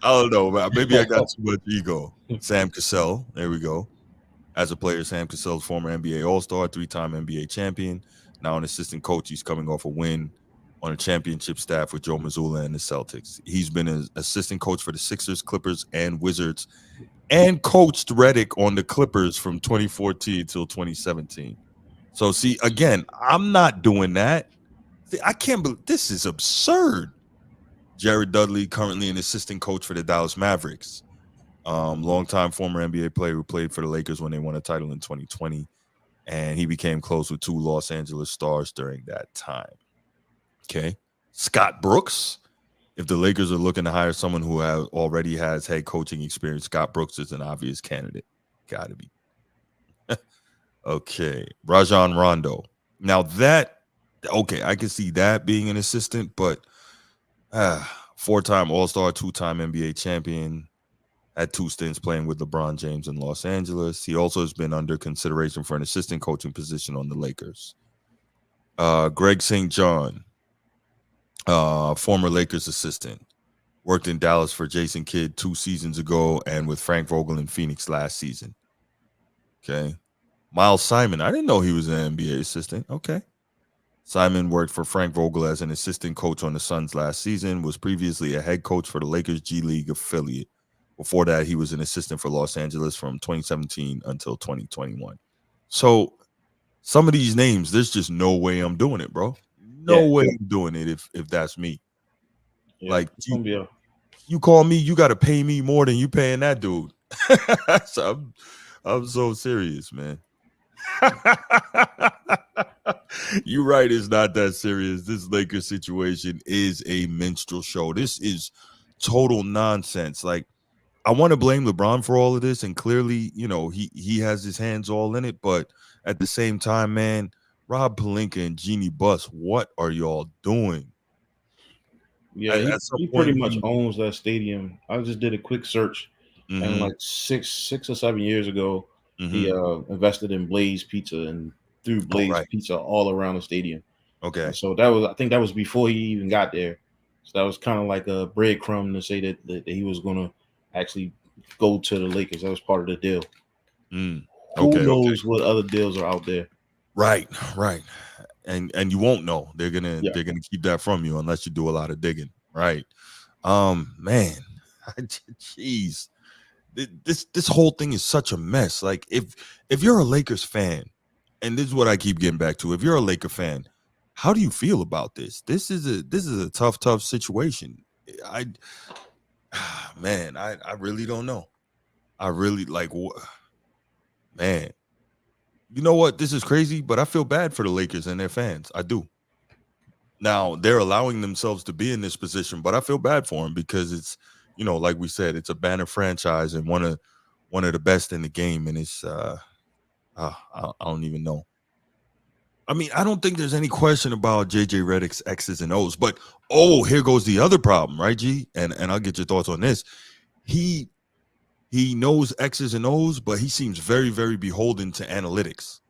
don't know. Maybe I got too much ego. Sam Cassell. There we go. As a player, Sam Cassell's former NBA All-Star, 3-time NBA champion. Now an assistant coach. He's coming off a win on a championship staff with Joe Mazzulla and the Celtics. He's been an assistant coach for the Sixers, Clippers, and Wizards, and coached Redick on the Clippers from 2014 till 2017. So see, again, I'm not doing that. See, I can't believe this is absurd. Jared Dudley, currently an assistant coach for the Dallas Mavericks. Longtime former NBA player who played for the Lakers when they won a title in 2020. And he became close with 2 Los Angeles Stars during that time. Okay. Scott Brooks. If the Lakers are looking to hire someone who already has head coaching experience, Scott Brooks is an obvious candidate. Gotta be. Okay. Rajon Rondo. Now okay, I can see that being an assistant, but 4-time All-Star, 2-time NBA champion, had 2 stints playing with LeBron James in Los Angeles. He also has been under consideration for an assistant coaching position on the Lakers. Greg St. John, former Lakers assistant, worked in Dallas for Jason Kidd 2 seasons ago and with Frank Vogel in Phoenix last season. Okay. Miles Simon, I didn't know he was an NBA assistant. Okay. Simon worked for Frank Vogel as an assistant coach on the Suns last season, was previously a head coach for the Lakers G League affiliate. Before that, he was an assistant for Los Angeles from 2017 until 2021. So some of these names, there's just no way I'm doing it, bro. No way I'm doing it if that's me. Yeah, like it's gonna be you call me, you got to pay me more than you paying that dude. So I'm so serious, man. You're right. It's not that serious. This Lakers situation is a minstrel show. This is total nonsense. Like, I want to blame LeBron for all of this, and clearly, he has his hands all in it. But at the same time, man, Rob Pelinka and Jeannie Buss, what are y'all doing? Yeah, he pretty much owns that stadium. I just did a quick search, and like 6 or 7 years ago, he invested in Blaze Pizza and threw Blaze Pizza all around the stadium. Okay. And so I think that was before he even got there. So that was kind of like a breadcrumb to say that he was going to actually go to the Lakers. That was part of the deal. Who knows what other deals are out there? Right. And you won't know. They're gonna keep that from you unless you do a lot of digging, right? Man, jeez, this whole thing is such a mess. Like, if you're a Lakers fan, and this is what I keep getting back to, if you're a Laker fan, how do you feel about this? This is a tough situation. I really don't know. I really man. You know what? This is crazy, but I feel bad for the Lakers and their fans. I do. Now, they're allowing themselves to be in this position, but I feel bad for them because it's, like we said, it's a banner franchise and one of the best in the game. And it's, I don't even know. I mean, I don't think there's any question about JJ Redick's X's and O's, but here goes the other problem, right, G? And I'll get your thoughts on this. He knows X's and O's, but he seems very, very beholden to analytics.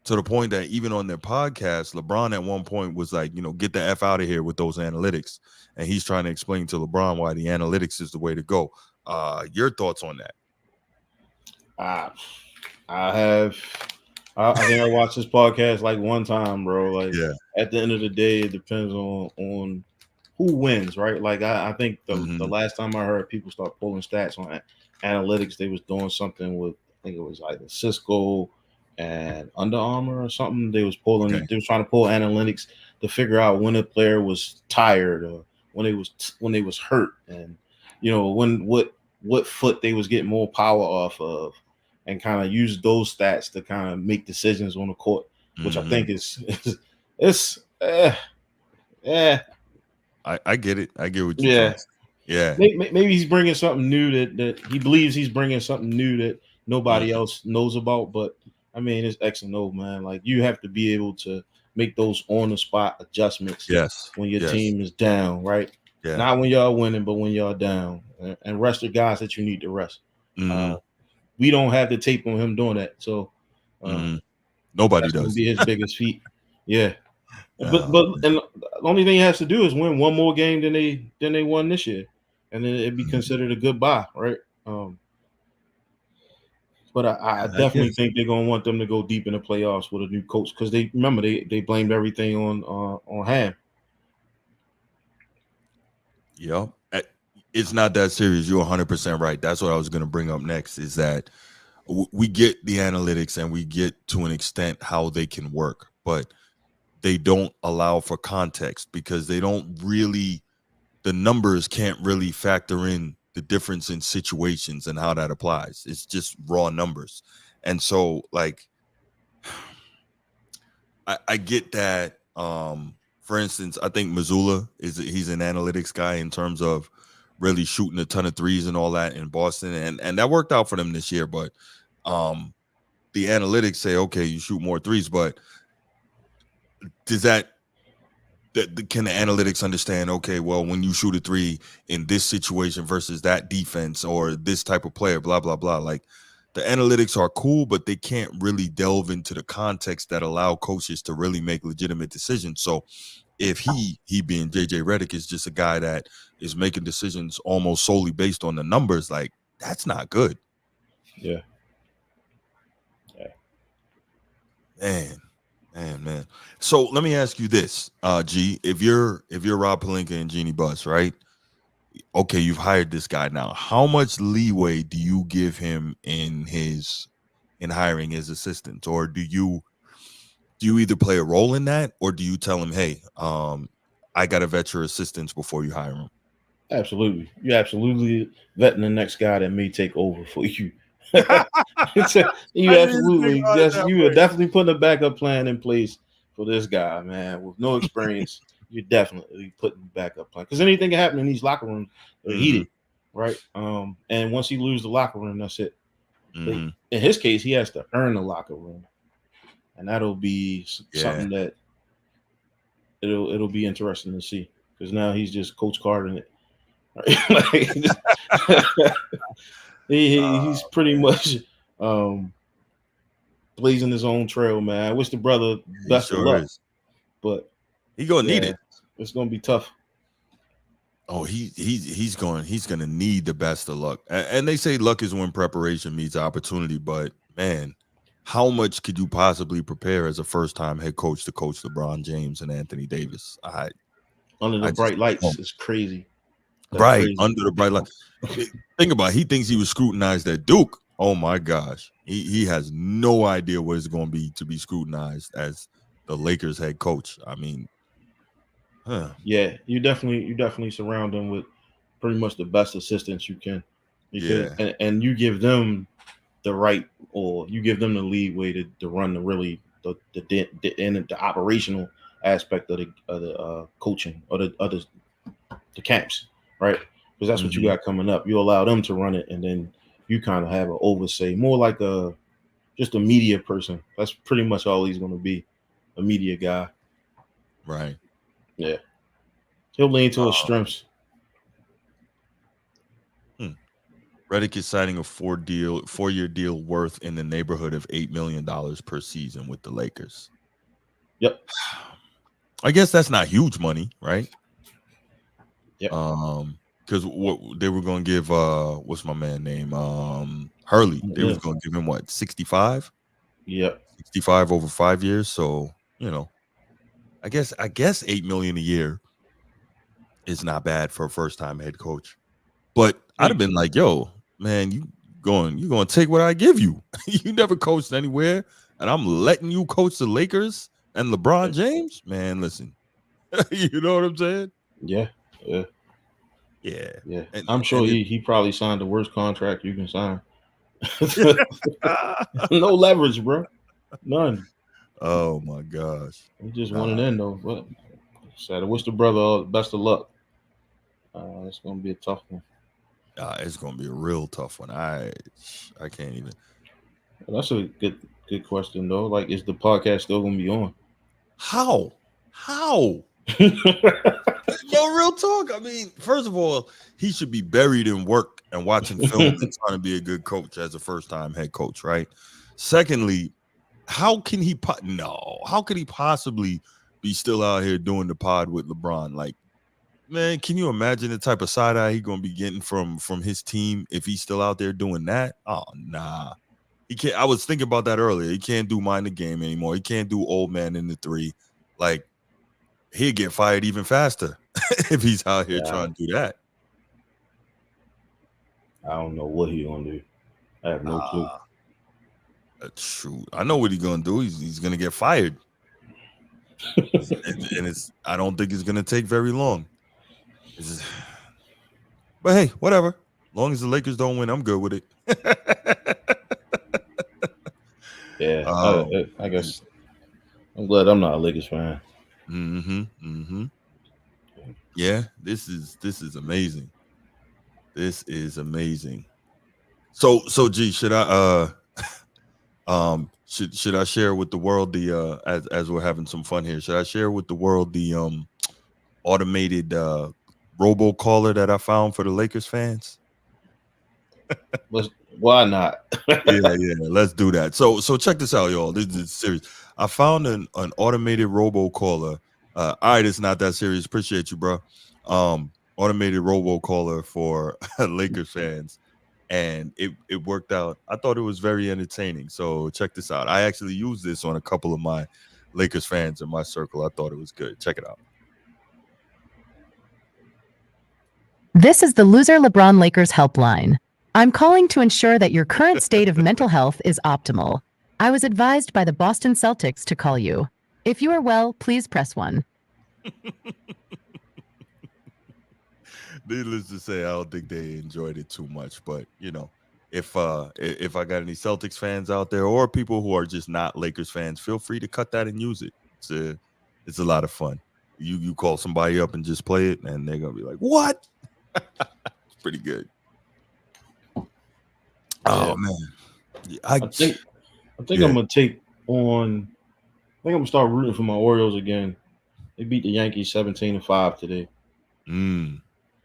To the point that even on their podcast, LeBron at one point was like, get the F out of here with those analytics. And he's trying to explain to LeBron why the analytics is the way to go. Your thoughts on that? I think I watched this podcast like one time, bro. Like, at the end of the day, it depends on who wins, right? Like, I think the last time I heard people start pulling stats on analytics, they was doing something with, I think it was either Cisco and Under Armour or something. They was pulling, they was trying to pull analytics to figure out when a player was tired or when they was hurt, and when what foot they was getting more power off of, and kind of use those stats to kind of make decisions on the court, which I think is I get it. I get what you're saying. Yeah. Maybe he's bringing something new that he believes he's bringing something new that nobody else knows about. But I mean, it's X and O, man. Like, you have to be able to make those on the spot adjustments. When your team is down, right? Yeah. Not when y'all winning, but when y'all down, and rest the guys that you need to rest. We don't have the tape on him doing that, so nobody that's does. Gonna be his biggest feat. Yeah. But and the only thing he has to do is win one more game than they won this year, and then it'd be considered a goodbye, right? But I definitely think they're gonna want them to go deep in the playoffs with a new coach, because they blamed everything on Ham. Yeah, it's not that serious. You're 100% right. That's what I was gonna bring up next. Is that we get the analytics and we get to an extent how they can work, but they don't allow for context because they don't really, the numbers can't really factor in the difference in situations and how that applies. It's just raw numbers. And so like, I get that. For instance, I think Missoula he's an analytics guy in terms of really shooting a ton of threes and all that in Boston. And that worked out for them this year, but the analytics say, okay, you shoot more threes, but does that can the analytics understand, okay, well, when you shoot a three in this situation versus that defense or this type of player, blah, blah, blah. Like the analytics are cool, but they can't really delve into the context that allow coaches to really make legitimate decisions. So if he being JJ Redick is just a guy that is making decisions almost solely based on the numbers, like that's not good. Yeah. Man. So let me ask you this, G. If you're Rob Pelinka and Jeannie Buss, right? Okay, you've hired this guy now. How much leeway do you give him in hiring his assistants, or do you either play a role in that, or do you tell him, hey, I got to vet your assistants before you hire them? Absolutely. You're absolutely vetting the next guy that may take over for you. You absolutely, yes, you are definitely putting a backup plan in place for this guy, man. With no experience, you're definitely putting a backup plan because anything can happen in these locker rooms. They're heated, right? And once he loses the locker room, that's it. In his case, he has to earn the locker room, and that'll be something that it'll be interesting to see because now he's just Coach Carter it. Right? He's pretty much blazing his own trail, man. I wish the brother best of luck, but he gonna need it. It's gonna be tough. Oh, he's gonna need the best of luck. And they say luck is when preparation meets opportunity, but man, how much could you possibly prepare as a first-time head coach to coach LeBron James and Anthony Davis? Under the bright lights, it's crazy. That's crazy. Under the bright light. Think about it. He thinks he was scrutinized at Duke. Oh my gosh. He has no idea what it's going to be scrutinized as the Lakers head coach. I mean, yeah, you definitely surround them with pretty much the best assistants you can. Because, and you give them the right, or you give them the leeway to run the operational aspect of the coaching or the camps, right? Because that's what you got coming up. You allow them to run it, and then you kind of have an oversight, more like just a media person. That's pretty much all he's going to be, a media guy. Right. Yeah. He'll lean to his strengths. Redick is signing a 4-year deal worth in the neighborhood of $8 million per season with the Lakers. Yep. I guess that's not huge money, right? Yep. Because what they were going to give, what's my man name? Hurley. They was going to give him what, 65? Yep. 65 over 5 years. So, I guess $8 million a year is not bad for a first-time head coach. But I'd have been like, yo, man, you going to take what I give you. You never coached anywhere, and I'm letting you coach the Lakers and LeBron James? Man, listen. You know what I'm saying? Yeah. And I'm sure he probably signed the worst contract you can sign. No leverage, bro. None. Oh my gosh. He just wanted in though. But I wish the brother best of luck. It's gonna be a tough one. It's gonna be a real tough one. I can't even. That's a good question though. Like, is the podcast still gonna be on? How? Yo, real talk. I mean, first of all, he should be buried in work and watching film and trying to be a good coach as a first-time head coach, right? Secondly, how can he possibly be still out here doing the pod with LeBron? Like, man, can you imagine the type of side eye he's gonna be getting from his team if he's still out there doing that? Oh, nah. He can't. I was thinking about that earlier. He can't do mind the game anymore. He can't do old man in the 3. Like, he'd get fired even faster if he's out here trying to do that. I don't know what he's gonna do. I have no clue. Shoot, I know what he's gonna do. He's gonna get fired, and it's. I don't think it's gonna take very long. But hey, whatever. As long as the Lakers don't win, I'm good with it. Yeah, Oh, I guess I'm glad I'm not a Lakers fan. Yeah, this is amazing. This is amazing. So G, should I should I share with the world the as we're having some fun here? Should I share with the world the automated robocaller that I found for the Lakers fans? Why not? Yeah, let's do that. So check this out, y'all. This is serious. I found an automated robocaller. All right, it's not that serious. Appreciate you, bro. Automated robocaller for Lakers fans, and it worked out. I thought it was very entertaining. So check this out. I actually used this on a couple of my Lakers fans in my circle. I thought it was good. Check it out. This is the Loser LeBron Lakers helpline. I'm calling to ensure that your current state of mental health is optimal. I was advised by the Boston Celtics to call you. If you are well, please press 1. Needless to say, I don't think they enjoyed it too much. But if I got any Celtics fans out there or people who are just not Lakers fans, feel free to cut that and use it. It's a lot of fun. You call somebody up and just play it, and they're gonna be like, "What?" It's pretty good. Oh man, I think I'm gonna take on. I think I'm gonna start rooting for my Orioles again. They beat the Yankees 17-5 today.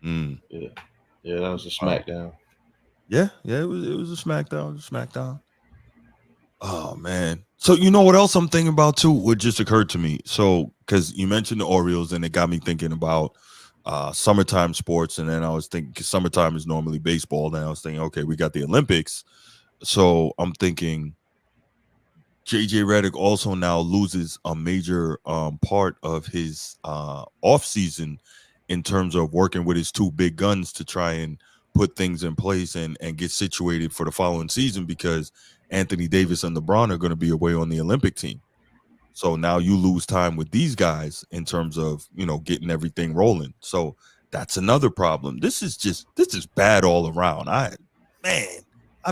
Yeah, that was a smackdown. Yeah, it was a smackdown. Oh man. So you know what else I'm thinking about too? What just occurred to me. So because you mentioned the Orioles, and it got me thinking about summertime sports, and then I was thinking, cause summertime is normally baseball, and I was thinking, okay, we got the Olympics. So I'm thinking JJ Redick also now loses a major part of his off season in terms of working with his two big guns to try and put things in place and get situated for the following season, because Anthony Davis and LeBron are going to be away on the Olympic team. So now you lose time with these guys in terms of, getting everything rolling. So that's another problem. This is bad all around. I've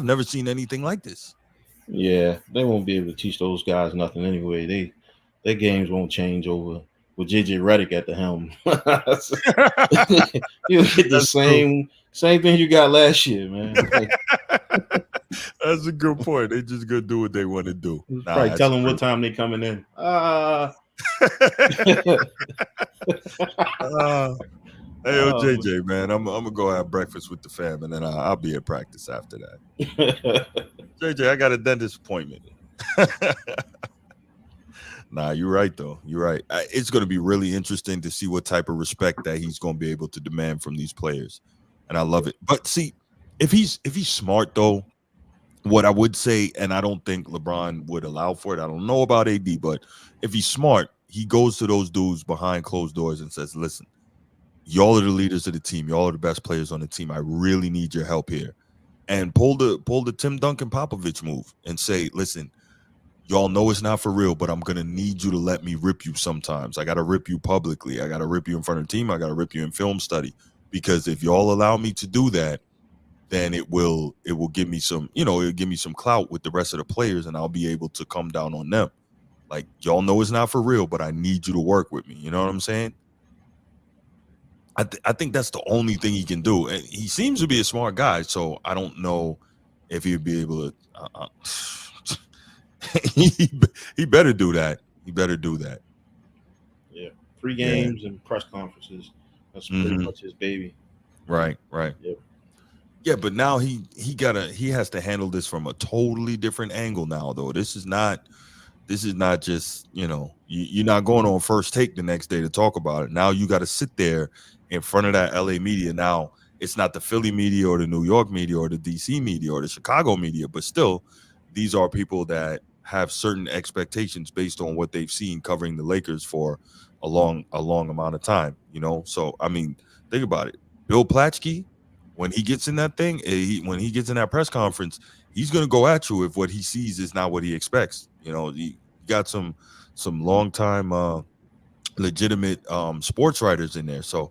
never seen anything like this. Yeah, they won't be able to teach those guys nothing anyway. Their games won't change over with JJ Redick at the helm. You'll get the same thing you got last year, man. That's a good point. They just gonna do what they want to do. Probably tell them what time they coming in. Hey, JJ, man, I'm gonna go have breakfast with the fam, and then I'll be at practice after that. JJ, I got a dentist appointment. Nah, you're right though. You're right. It's going to be really interesting to see what type of respect that he's going to be able to demand from these players, and I love it. But see, if he's smart though, what I would say, and I don't think LeBron would allow for it. I don't know about AD, but if he's smart, he goes to those dudes behind closed doors and says, "Listen, y'all are the leaders of the team. Y'all are the best players on the team. I really need your help here." And pull the Tim Duncan Popovich move and say, "Listen, y'all know it's not for real, but I'm going to need you to let me rip you sometimes. I got to rip you publicly. I got to rip you in front of the team. I got to rip you in film study, because if y'all allow me to do that, then it will give me some, it'll give me some clout with the rest of the players, and I'll be able to come down on them. Like, y'all know it's not for real, but I need you to work with me." You know what I'm saying? I think that's the only thing he can do. And he seems to be a smart guy, so I don't know if he'd be able to he better do that. He better do that. Yeah. 3 games and press conferences. That's pretty much his baby. Right. Yep. Yeah, but now he has to handle this from a totally different angle now, though. This is not just, you're not going on First Take the next day to talk about it. Now you got to sit there in front of that LA media. Now it's not the Philly media or the New York media or the DC media or the Chicago media, but still, these are people that have certain expectations based on what they've seen covering the Lakers for a long amount of time, So I mean, think about it. Bill Plaschke, when he gets in that thing, when he gets in that press conference, he's gonna go at you if what he sees is not what he expects. You know, he got some long time legitimate sports writers in there. So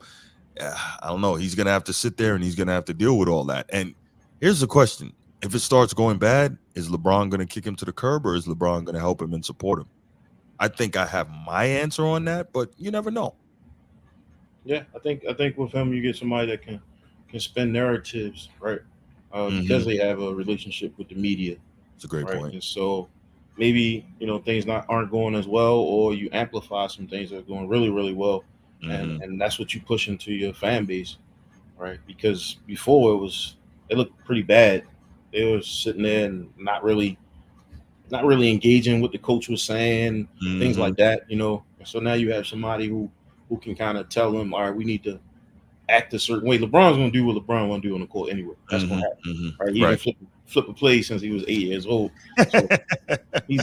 I don't know. He's gonna have to sit there and he's gonna have to deal with all that. And here's the question: if it starts going bad, is LeBron gonna kick him to the curb, or is LeBron gonna help him and support him? I think I have my answer on that, but you never know. Yeah, I think with him, you get somebody that can spin narratives, right? Because they have a relationship with the media, It's a great right? point. And so maybe things aren't going as well, or you amplify some things that are going really really well, and that's what you push into your fan base, right? Because before it looked pretty bad. They were sitting there and not really engaging what the coach was saying, things like that. And so now you have somebody who can kind of tell them, all right, we need to act a certain way. LeBron's gonna do what LeBron want to do on the court anyway. That's gonna happen, right? He Right. didn't flip a play since he was 8 years old, so he's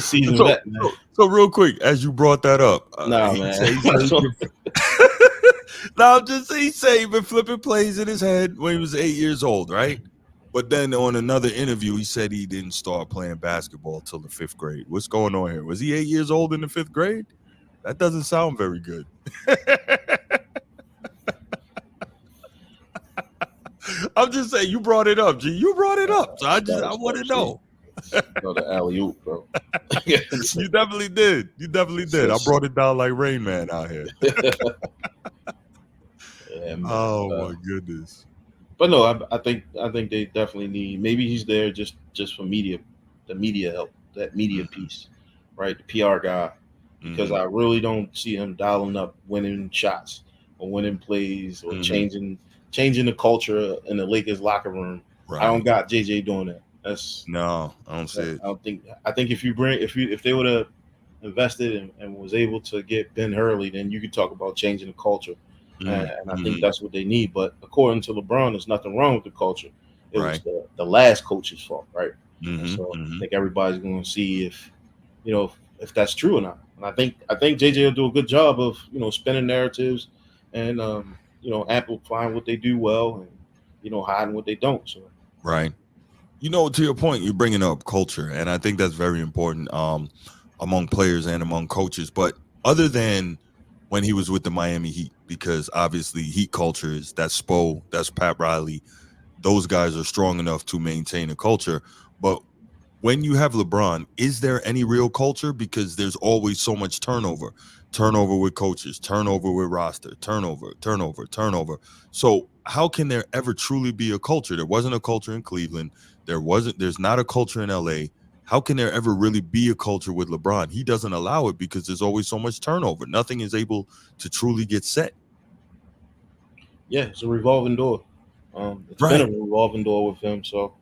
seasoned So, vet, man. so real quick, as you brought that up, Nah, he man. said no, I'm just he said he been flipping plays in his head when he was 8 years old, right? But then on another interview, he said he didn't start playing basketball till the 5th grade. What's going on here? Was he 8 years old in the 5th grade? That doesn't sound very good. I'm just saying, you brought it up, G. You brought it up, so I want to know. The alley oop, bro. You definitely did. You definitely did. I brought it down like Rain Man out here. Yeah, man. Oh my goodness. But no, I think they definitely need. Maybe he's there just for the media help, that media piece, right? The PR guy, because I really don't see him dialing up winning shots or winning plays or changing the culture in the Lakers locker room. Right. I don't got JJ doing that. No, I don't see it. I think if they would have invested and was able to get Ben Hurley, then you could talk about changing the culture. And I think that's what they need. But according to LeBron, there's nothing wrong with the culture. It was the last coach's fault, right? And so I think everybody's going to see if that's true or not. And I think JJ will do a good job of spinning narratives and amplifying what they do well and hiding what they don't. So right. To your point, you're bringing up culture, and I think that's very important among players and among coaches. But other than when he was with the Miami Heat, because obviously Heat culture that's Spo, that's Pat Riley, those guys are strong enough to maintain a culture. But when you have LeBron, is there any real culture? Because there's always so much turnover with coaches, turnover with roster, turnover. So how can there ever truly be a culture? There wasn't a culture in Cleveland. There's not a culture in LA. How can there ever really be a culture with LeBron? He doesn't allow it because there's always so much turnover. Nothing is able to truly get set. Yeah, it's a revolving door. It's been a revolving door with him. So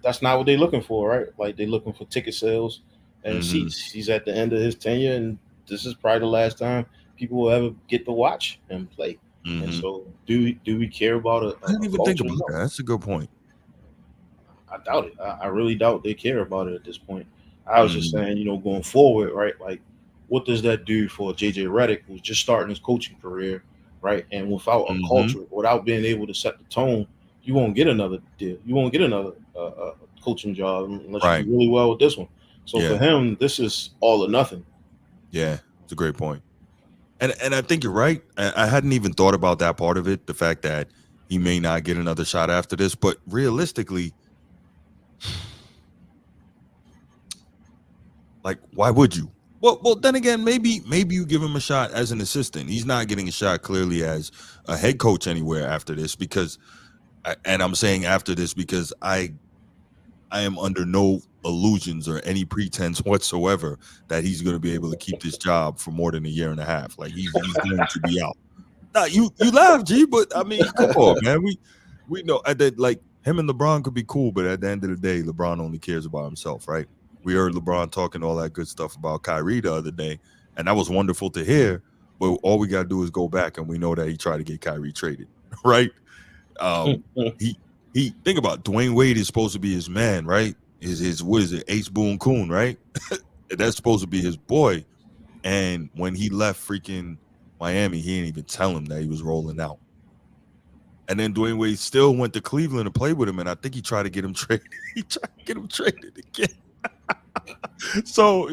that's not what they're looking for, right? Like they're looking for ticket sales and seats. He's at the end of his tenure, and this is probably the last time people will ever get to watch him play. And so, do we care about a I didn't even culture? think about that. That's a good point. I doubt it. I really doubt they care about it at this point. I was just saying, going forward, right? Like, what does that do for JJ Redick, who's just starting his coaching career, right? And without a culture, without being able to set the tone, you won't get another deal. You won't get another coaching job unless you do really well with this one. So for him, this is all or nothing. Yeah, it's a great point. And I think you're right. I hadn't even thought about that part of it, the fact that he may not get another shot after this. But realistically, like, why would you? Well, then again, maybe you give him a shot as an assistant. He's not getting a shot clearly as a head coach anywhere after this because I'm saying after this because I am under no illusions or any pretense whatsoever that he's going to be able to keep this job for more than a year and a half. Like he's going to be out. Now, you laugh, G, but I mean, come on, man. We know that like him and LeBron could be cool, but at the end of the day, LeBron only cares about himself, right? We heard LeBron talking all that good stuff about Kyrie the other day, and that was wonderful to hear. But all we got to do is go back, and we know that he tried to get Kyrie traded, right? He think about it, Dwayne Wade is supposed to be his man, right? His what is it, Ace Boone Coon, right? That's supposed to be his boy. And when he left freaking Miami, he didn't even tell him that he was rolling out. And then Dwayne Wade still went to Cleveland to play with him, and I think he tried to get him traded. He tried to get him traded again. So,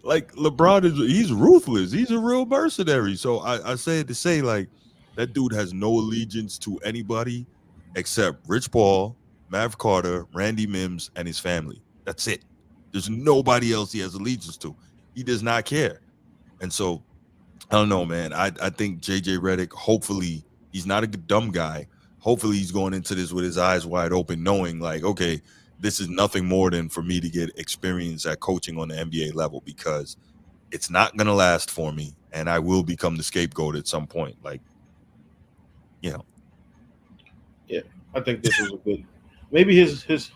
like LeBron he's ruthless. He's a real mercenary. So I say it to say, like, that dude has no allegiance to anybody except Rich Paul, Mav Carter, Randy Mims, and his family. That's it. There's nobody else he has allegiance to. He does not care. And so, I don't know, man. I think JJ Redick, hopefully, he's not a dumb guy. Hopefully, he's going into this with his eyes wide open, knowing, like, okay, this is nothing more than for me to get experience at coaching on the NBA level, because it's not going to last for me, and I will become the scapegoat at some point. Like, Yeah, I think this was a good. Maybe his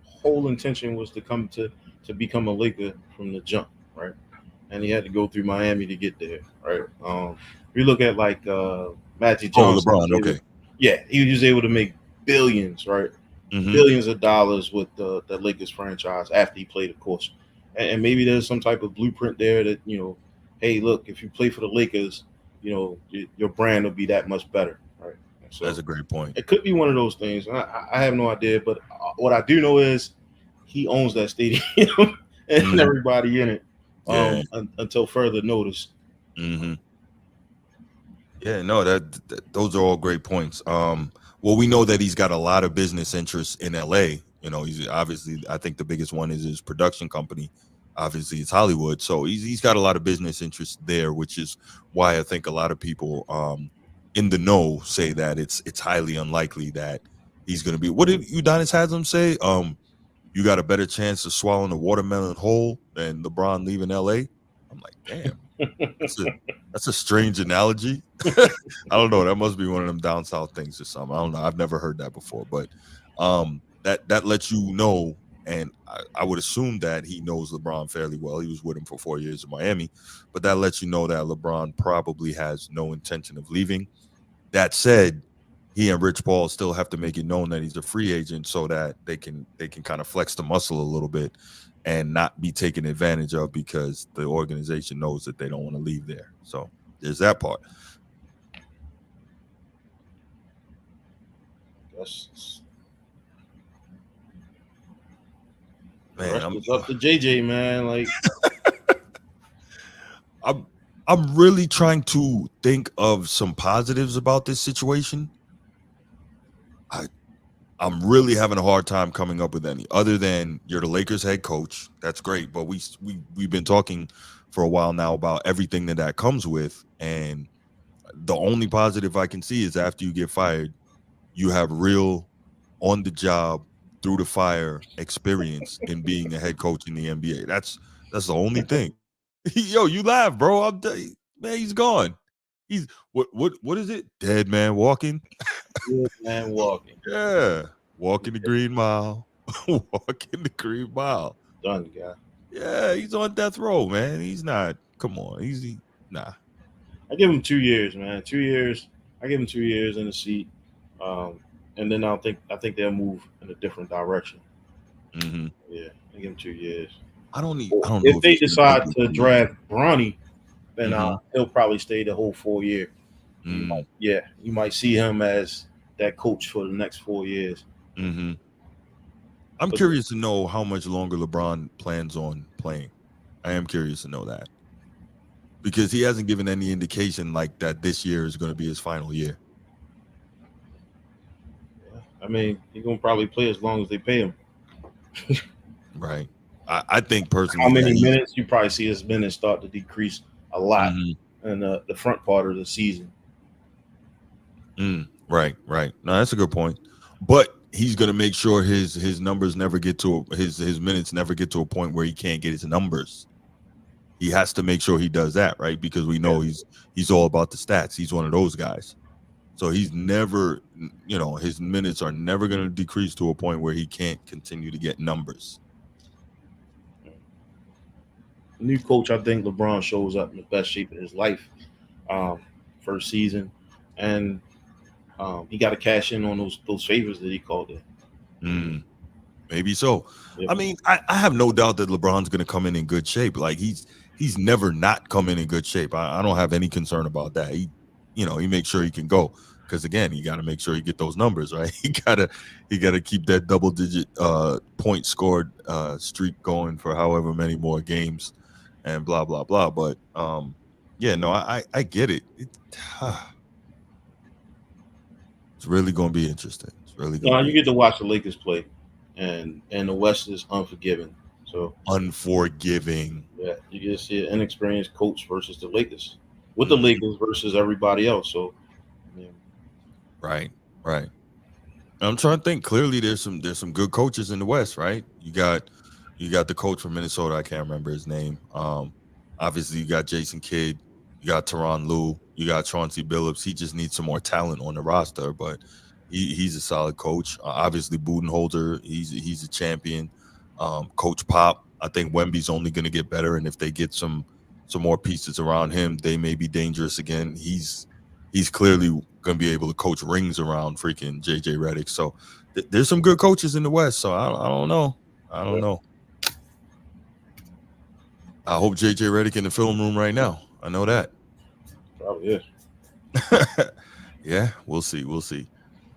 whole intention was to come to become a Laker from the jump, right? And he had to go through Miami to get there, right? If you look at like Magic Johnson, LeBron, okay. He was able to make billions, right? Mhm. Billions of dollars with the Lakers franchise after he played, of course. And maybe there's some type of blueprint there that, hey, look, if you play for the Lakers, your brand will be that much better, right? So That's a great point. it could be one of those things. I have no idea, but what I do know is he owns that stadium and everybody in it until further notice. Mm-hmm. Yeah, no, that those are all great points. Well, we know that he's got a lot of business interests in LA. He's obviously, I think the biggest one is his production company. Obviously, it's Hollywood, so he's got a lot of business interests there, which is why I think a lot of people in the know say that it's highly unlikely that he's going to be. What did Udonis Haslam say? You got a better chance of swallowing a watermelon whole than LeBron leaving LA. I'm like, damn, that's a strange analogy. I don't know. That must be one of them down south things or something. I don't know. I've never heard that before, but that lets you know, and I would assume that he knows LeBron fairly well. He was with him for 4 years in Miami, but that lets you know that LeBron probably has no intention of leaving. That said, he and Rich Paul still have to make it known that he's a free agent so that they can kind of flex the muscle a little bit and not be taken advantage of, because the organization knows that they don't want to leave there. So there's that part. Man, it's up to JJ, man. Like, I'm really trying to think of some positives about this situation. I'm really having a hard time coming up with any, other than you're the Lakers head coach. That's great, but we've been talking for a while now about everything that comes with, and the only positive I can see is after you get fired, you have real on the job, through the fire experience in being a head coach in the NBA. That's the only thing. Yo, you laugh, bro. Man, he's gone. He's what is it? Dead man walking. Dead man walking. Yeah, walking the Green Mile. Walking the Green Mile. Done, guy. Yeah, he's on death row, man. He's not. Come on, nah. I give him 2 years, man. 2 years. I give him 2 years in the seat, and then I think they'll move in a different direction. Mm-hmm. Yeah, I give him 2 years. I don't know if they decide to draft Bronny, then he'll probably stay the whole 4 year. You might see him as that coach for the next 4 years. Mm-hmm. I'm curious to know how much longer LeBron plans on playing. I am curious to know that, because he hasn't given any indication like that this year is going to be his final year. Yeah. I mean, he's going to probably play as long as they pay him. Right. I think personally, how many minutes you probably see his minutes start to decrease a lot in the front part of the season. Right. No, that's a good point. But he's going to make sure his numbers never get to his minutes never get to a point where he can't get his numbers. He has to make sure he does that, right? Because we know he's all about the stats. He's one of those guys. So he's never, his minutes are never going to decrease to a point where he can't continue to get numbers. New coach, I think LeBron shows up in the best shape of his life first season, and he got to cash in on those favors that he called in. Maybe so. Yep. I mean, I have no doubt that LeBron's going to come in good shape. Like he's he's never not come in good shape. I don't have any concern about that. He makes sure he can go, because again, you got to make sure you get those numbers right. He gotta keep that double-digit point scored streak going for however many more games, and blah blah blah. But yeah, no, I get it. It's really going to be interesting. It's really going to be you get to watch the Lakers play, and the West is unforgiving. So unforgiving. yeah, you get to see an inexperienced coach versus the Lakers, with the Lakers versus everybody else. So yeah. Right. I'm trying to think. Clearly, there's some good coaches in the West, right? You got the coach from Minnesota. I can't remember his name. Obviously, you got Jason Kidd. You got Tyronn Lue. You got Chauncey Billups. He just needs some more talent on the roster, but he's a solid coach. Obviously, Budenholzer. He's a champion. Coach Pop. I think Wemby's only going to get better, and if they get some more pieces around him, they may be dangerous again. He's clearly going to be able to coach rings around freaking JJ Redick. So there's some good coaches in the West. So I don't know. I hope JJ Redick in the film room right now. I know that. Probably is. Yeah, we'll see.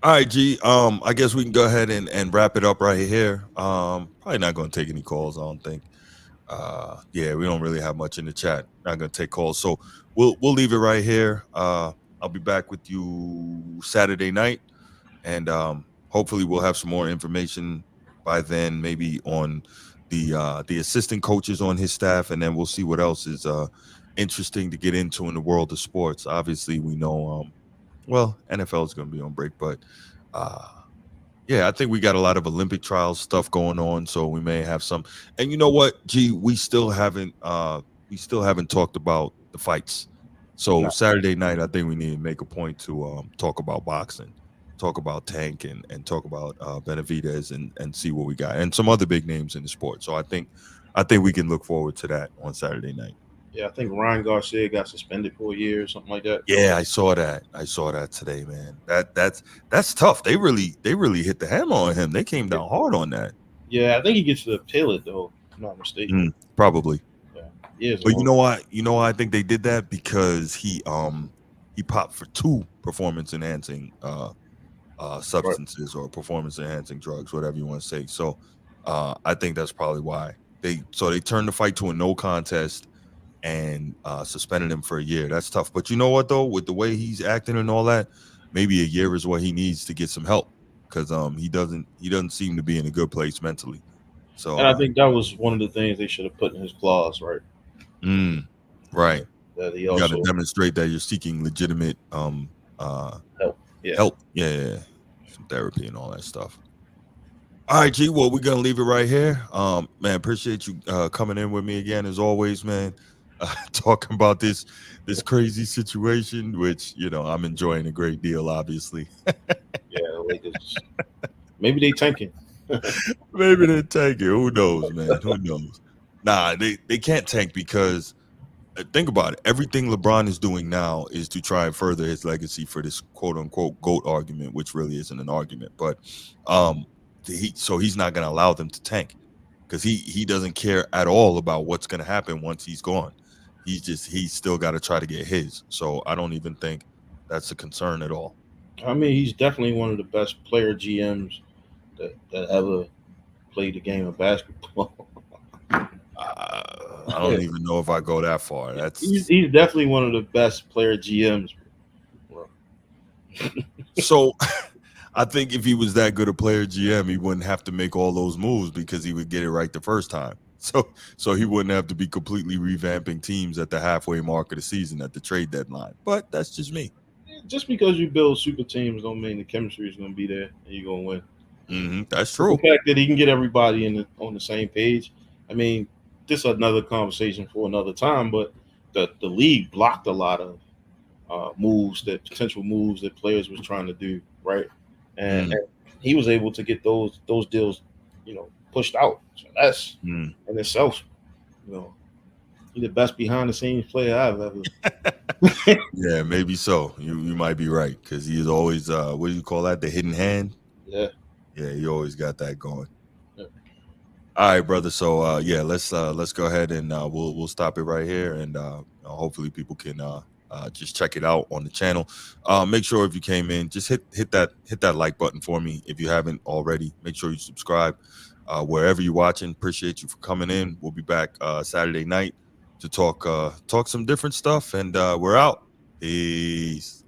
All right, G. I guess we can go ahead and wrap it up right here. Probably not going to take any calls, I don't think. Yeah, we don't really have much in the chat. Not going to take calls. So we'll leave it right here. I'll be back with you Saturday night, and hopefully we'll have some more information by then, maybe on the assistant coaches on his staff, and then we'll see what else is interesting to get into in the world of sports. Obviously, we know NFL is going to be on break, but yeah, I think we got a lot of Olympic trials stuff going on, so we may have some. And you know what, G, we still haven't talked about the fights. So Saturday night, I think we need to make a point to talk about boxing, talk about Tank, and talk about Benavidez, and see what we got, and some other big names in the sport. So I think we can look forward to that on Saturday night. Yeah, I think Ryan Garcia got suspended for a year or something like that. Yeah, I saw that today, man. That's tough. They really hit the hammer on him. They came down hard on that. Yeah, I think he gets to appeal it though, if I'm not mistaken. Probably. Yeah. But you know why? I think they did that because he popped for 2 performance enhancing substances, or performance enhancing drugs, whatever you want to say. So I think that's probably why they turned the fight to a no contest and suspended him for a year. That's tough. But you know what though, with the way he's acting and all that, maybe a year is what he needs to get some help, because he doesn't seem to be in a good place mentally. So and I think that was one of the things they should have put in his clause, right? Right. That he you got to demonstrate that you're seeking legitimate help. Yeah. Help. Yeah. Some therapy and all that stuff. All right, G. Well, we're gonna leave it right here. Man, appreciate you coming in with me again as always, man. Talking about this crazy situation, which I'm enjoying a great deal, obviously. Yeah, Lakers. Maybe they tanking. Maybe they tanking. Who knows, man? Who knows? Nah, they can't tank, because think about it. Everything LeBron is doing now is to try and further his legacy for this quote unquote GOAT argument, which really isn't an argument. But he's not going to allow them to tank, because he doesn't care at all about what's going to happen once he's gone. He's still got to try to get his. So I don't even think that's a concern at all. I mean, he's definitely one of the best player GMs that ever played the game of basketball. I don't even know if I go that far. He's definitely one of the best player GMs. So I think if he was that good a player GM, he wouldn't have to make all those moves, because he would get it right the first time. So he wouldn't have to be completely revamping teams at the halfway mark of the season at the trade deadline. But that's just me. Just because you build super teams don't mean the chemistry is going to be there and you're going to win. That's true. The fact that he can get everybody on the same page. I mean, this is another conversation for another time, but the league blocked a lot of potential moves that players was trying to do, right? And he was able to get those deals, pushed out. So that's in itself, he's the best behind the scenes player I've ever. Yeah, maybe so. You might be right, because he is always what do you call that? The hidden hand. Yeah. Yeah, he always got that going. Yeah. All right, brother. So yeah, let's go ahead and we'll stop it right here, and hopefully people can just check it out on the channel. Make sure if you came in, just hit that like button for me if you haven't already. Make sure you subscribe wherever you're watching. Appreciate you for coming in. We'll be back Saturday night to talk some different stuff, and we're out. Peace.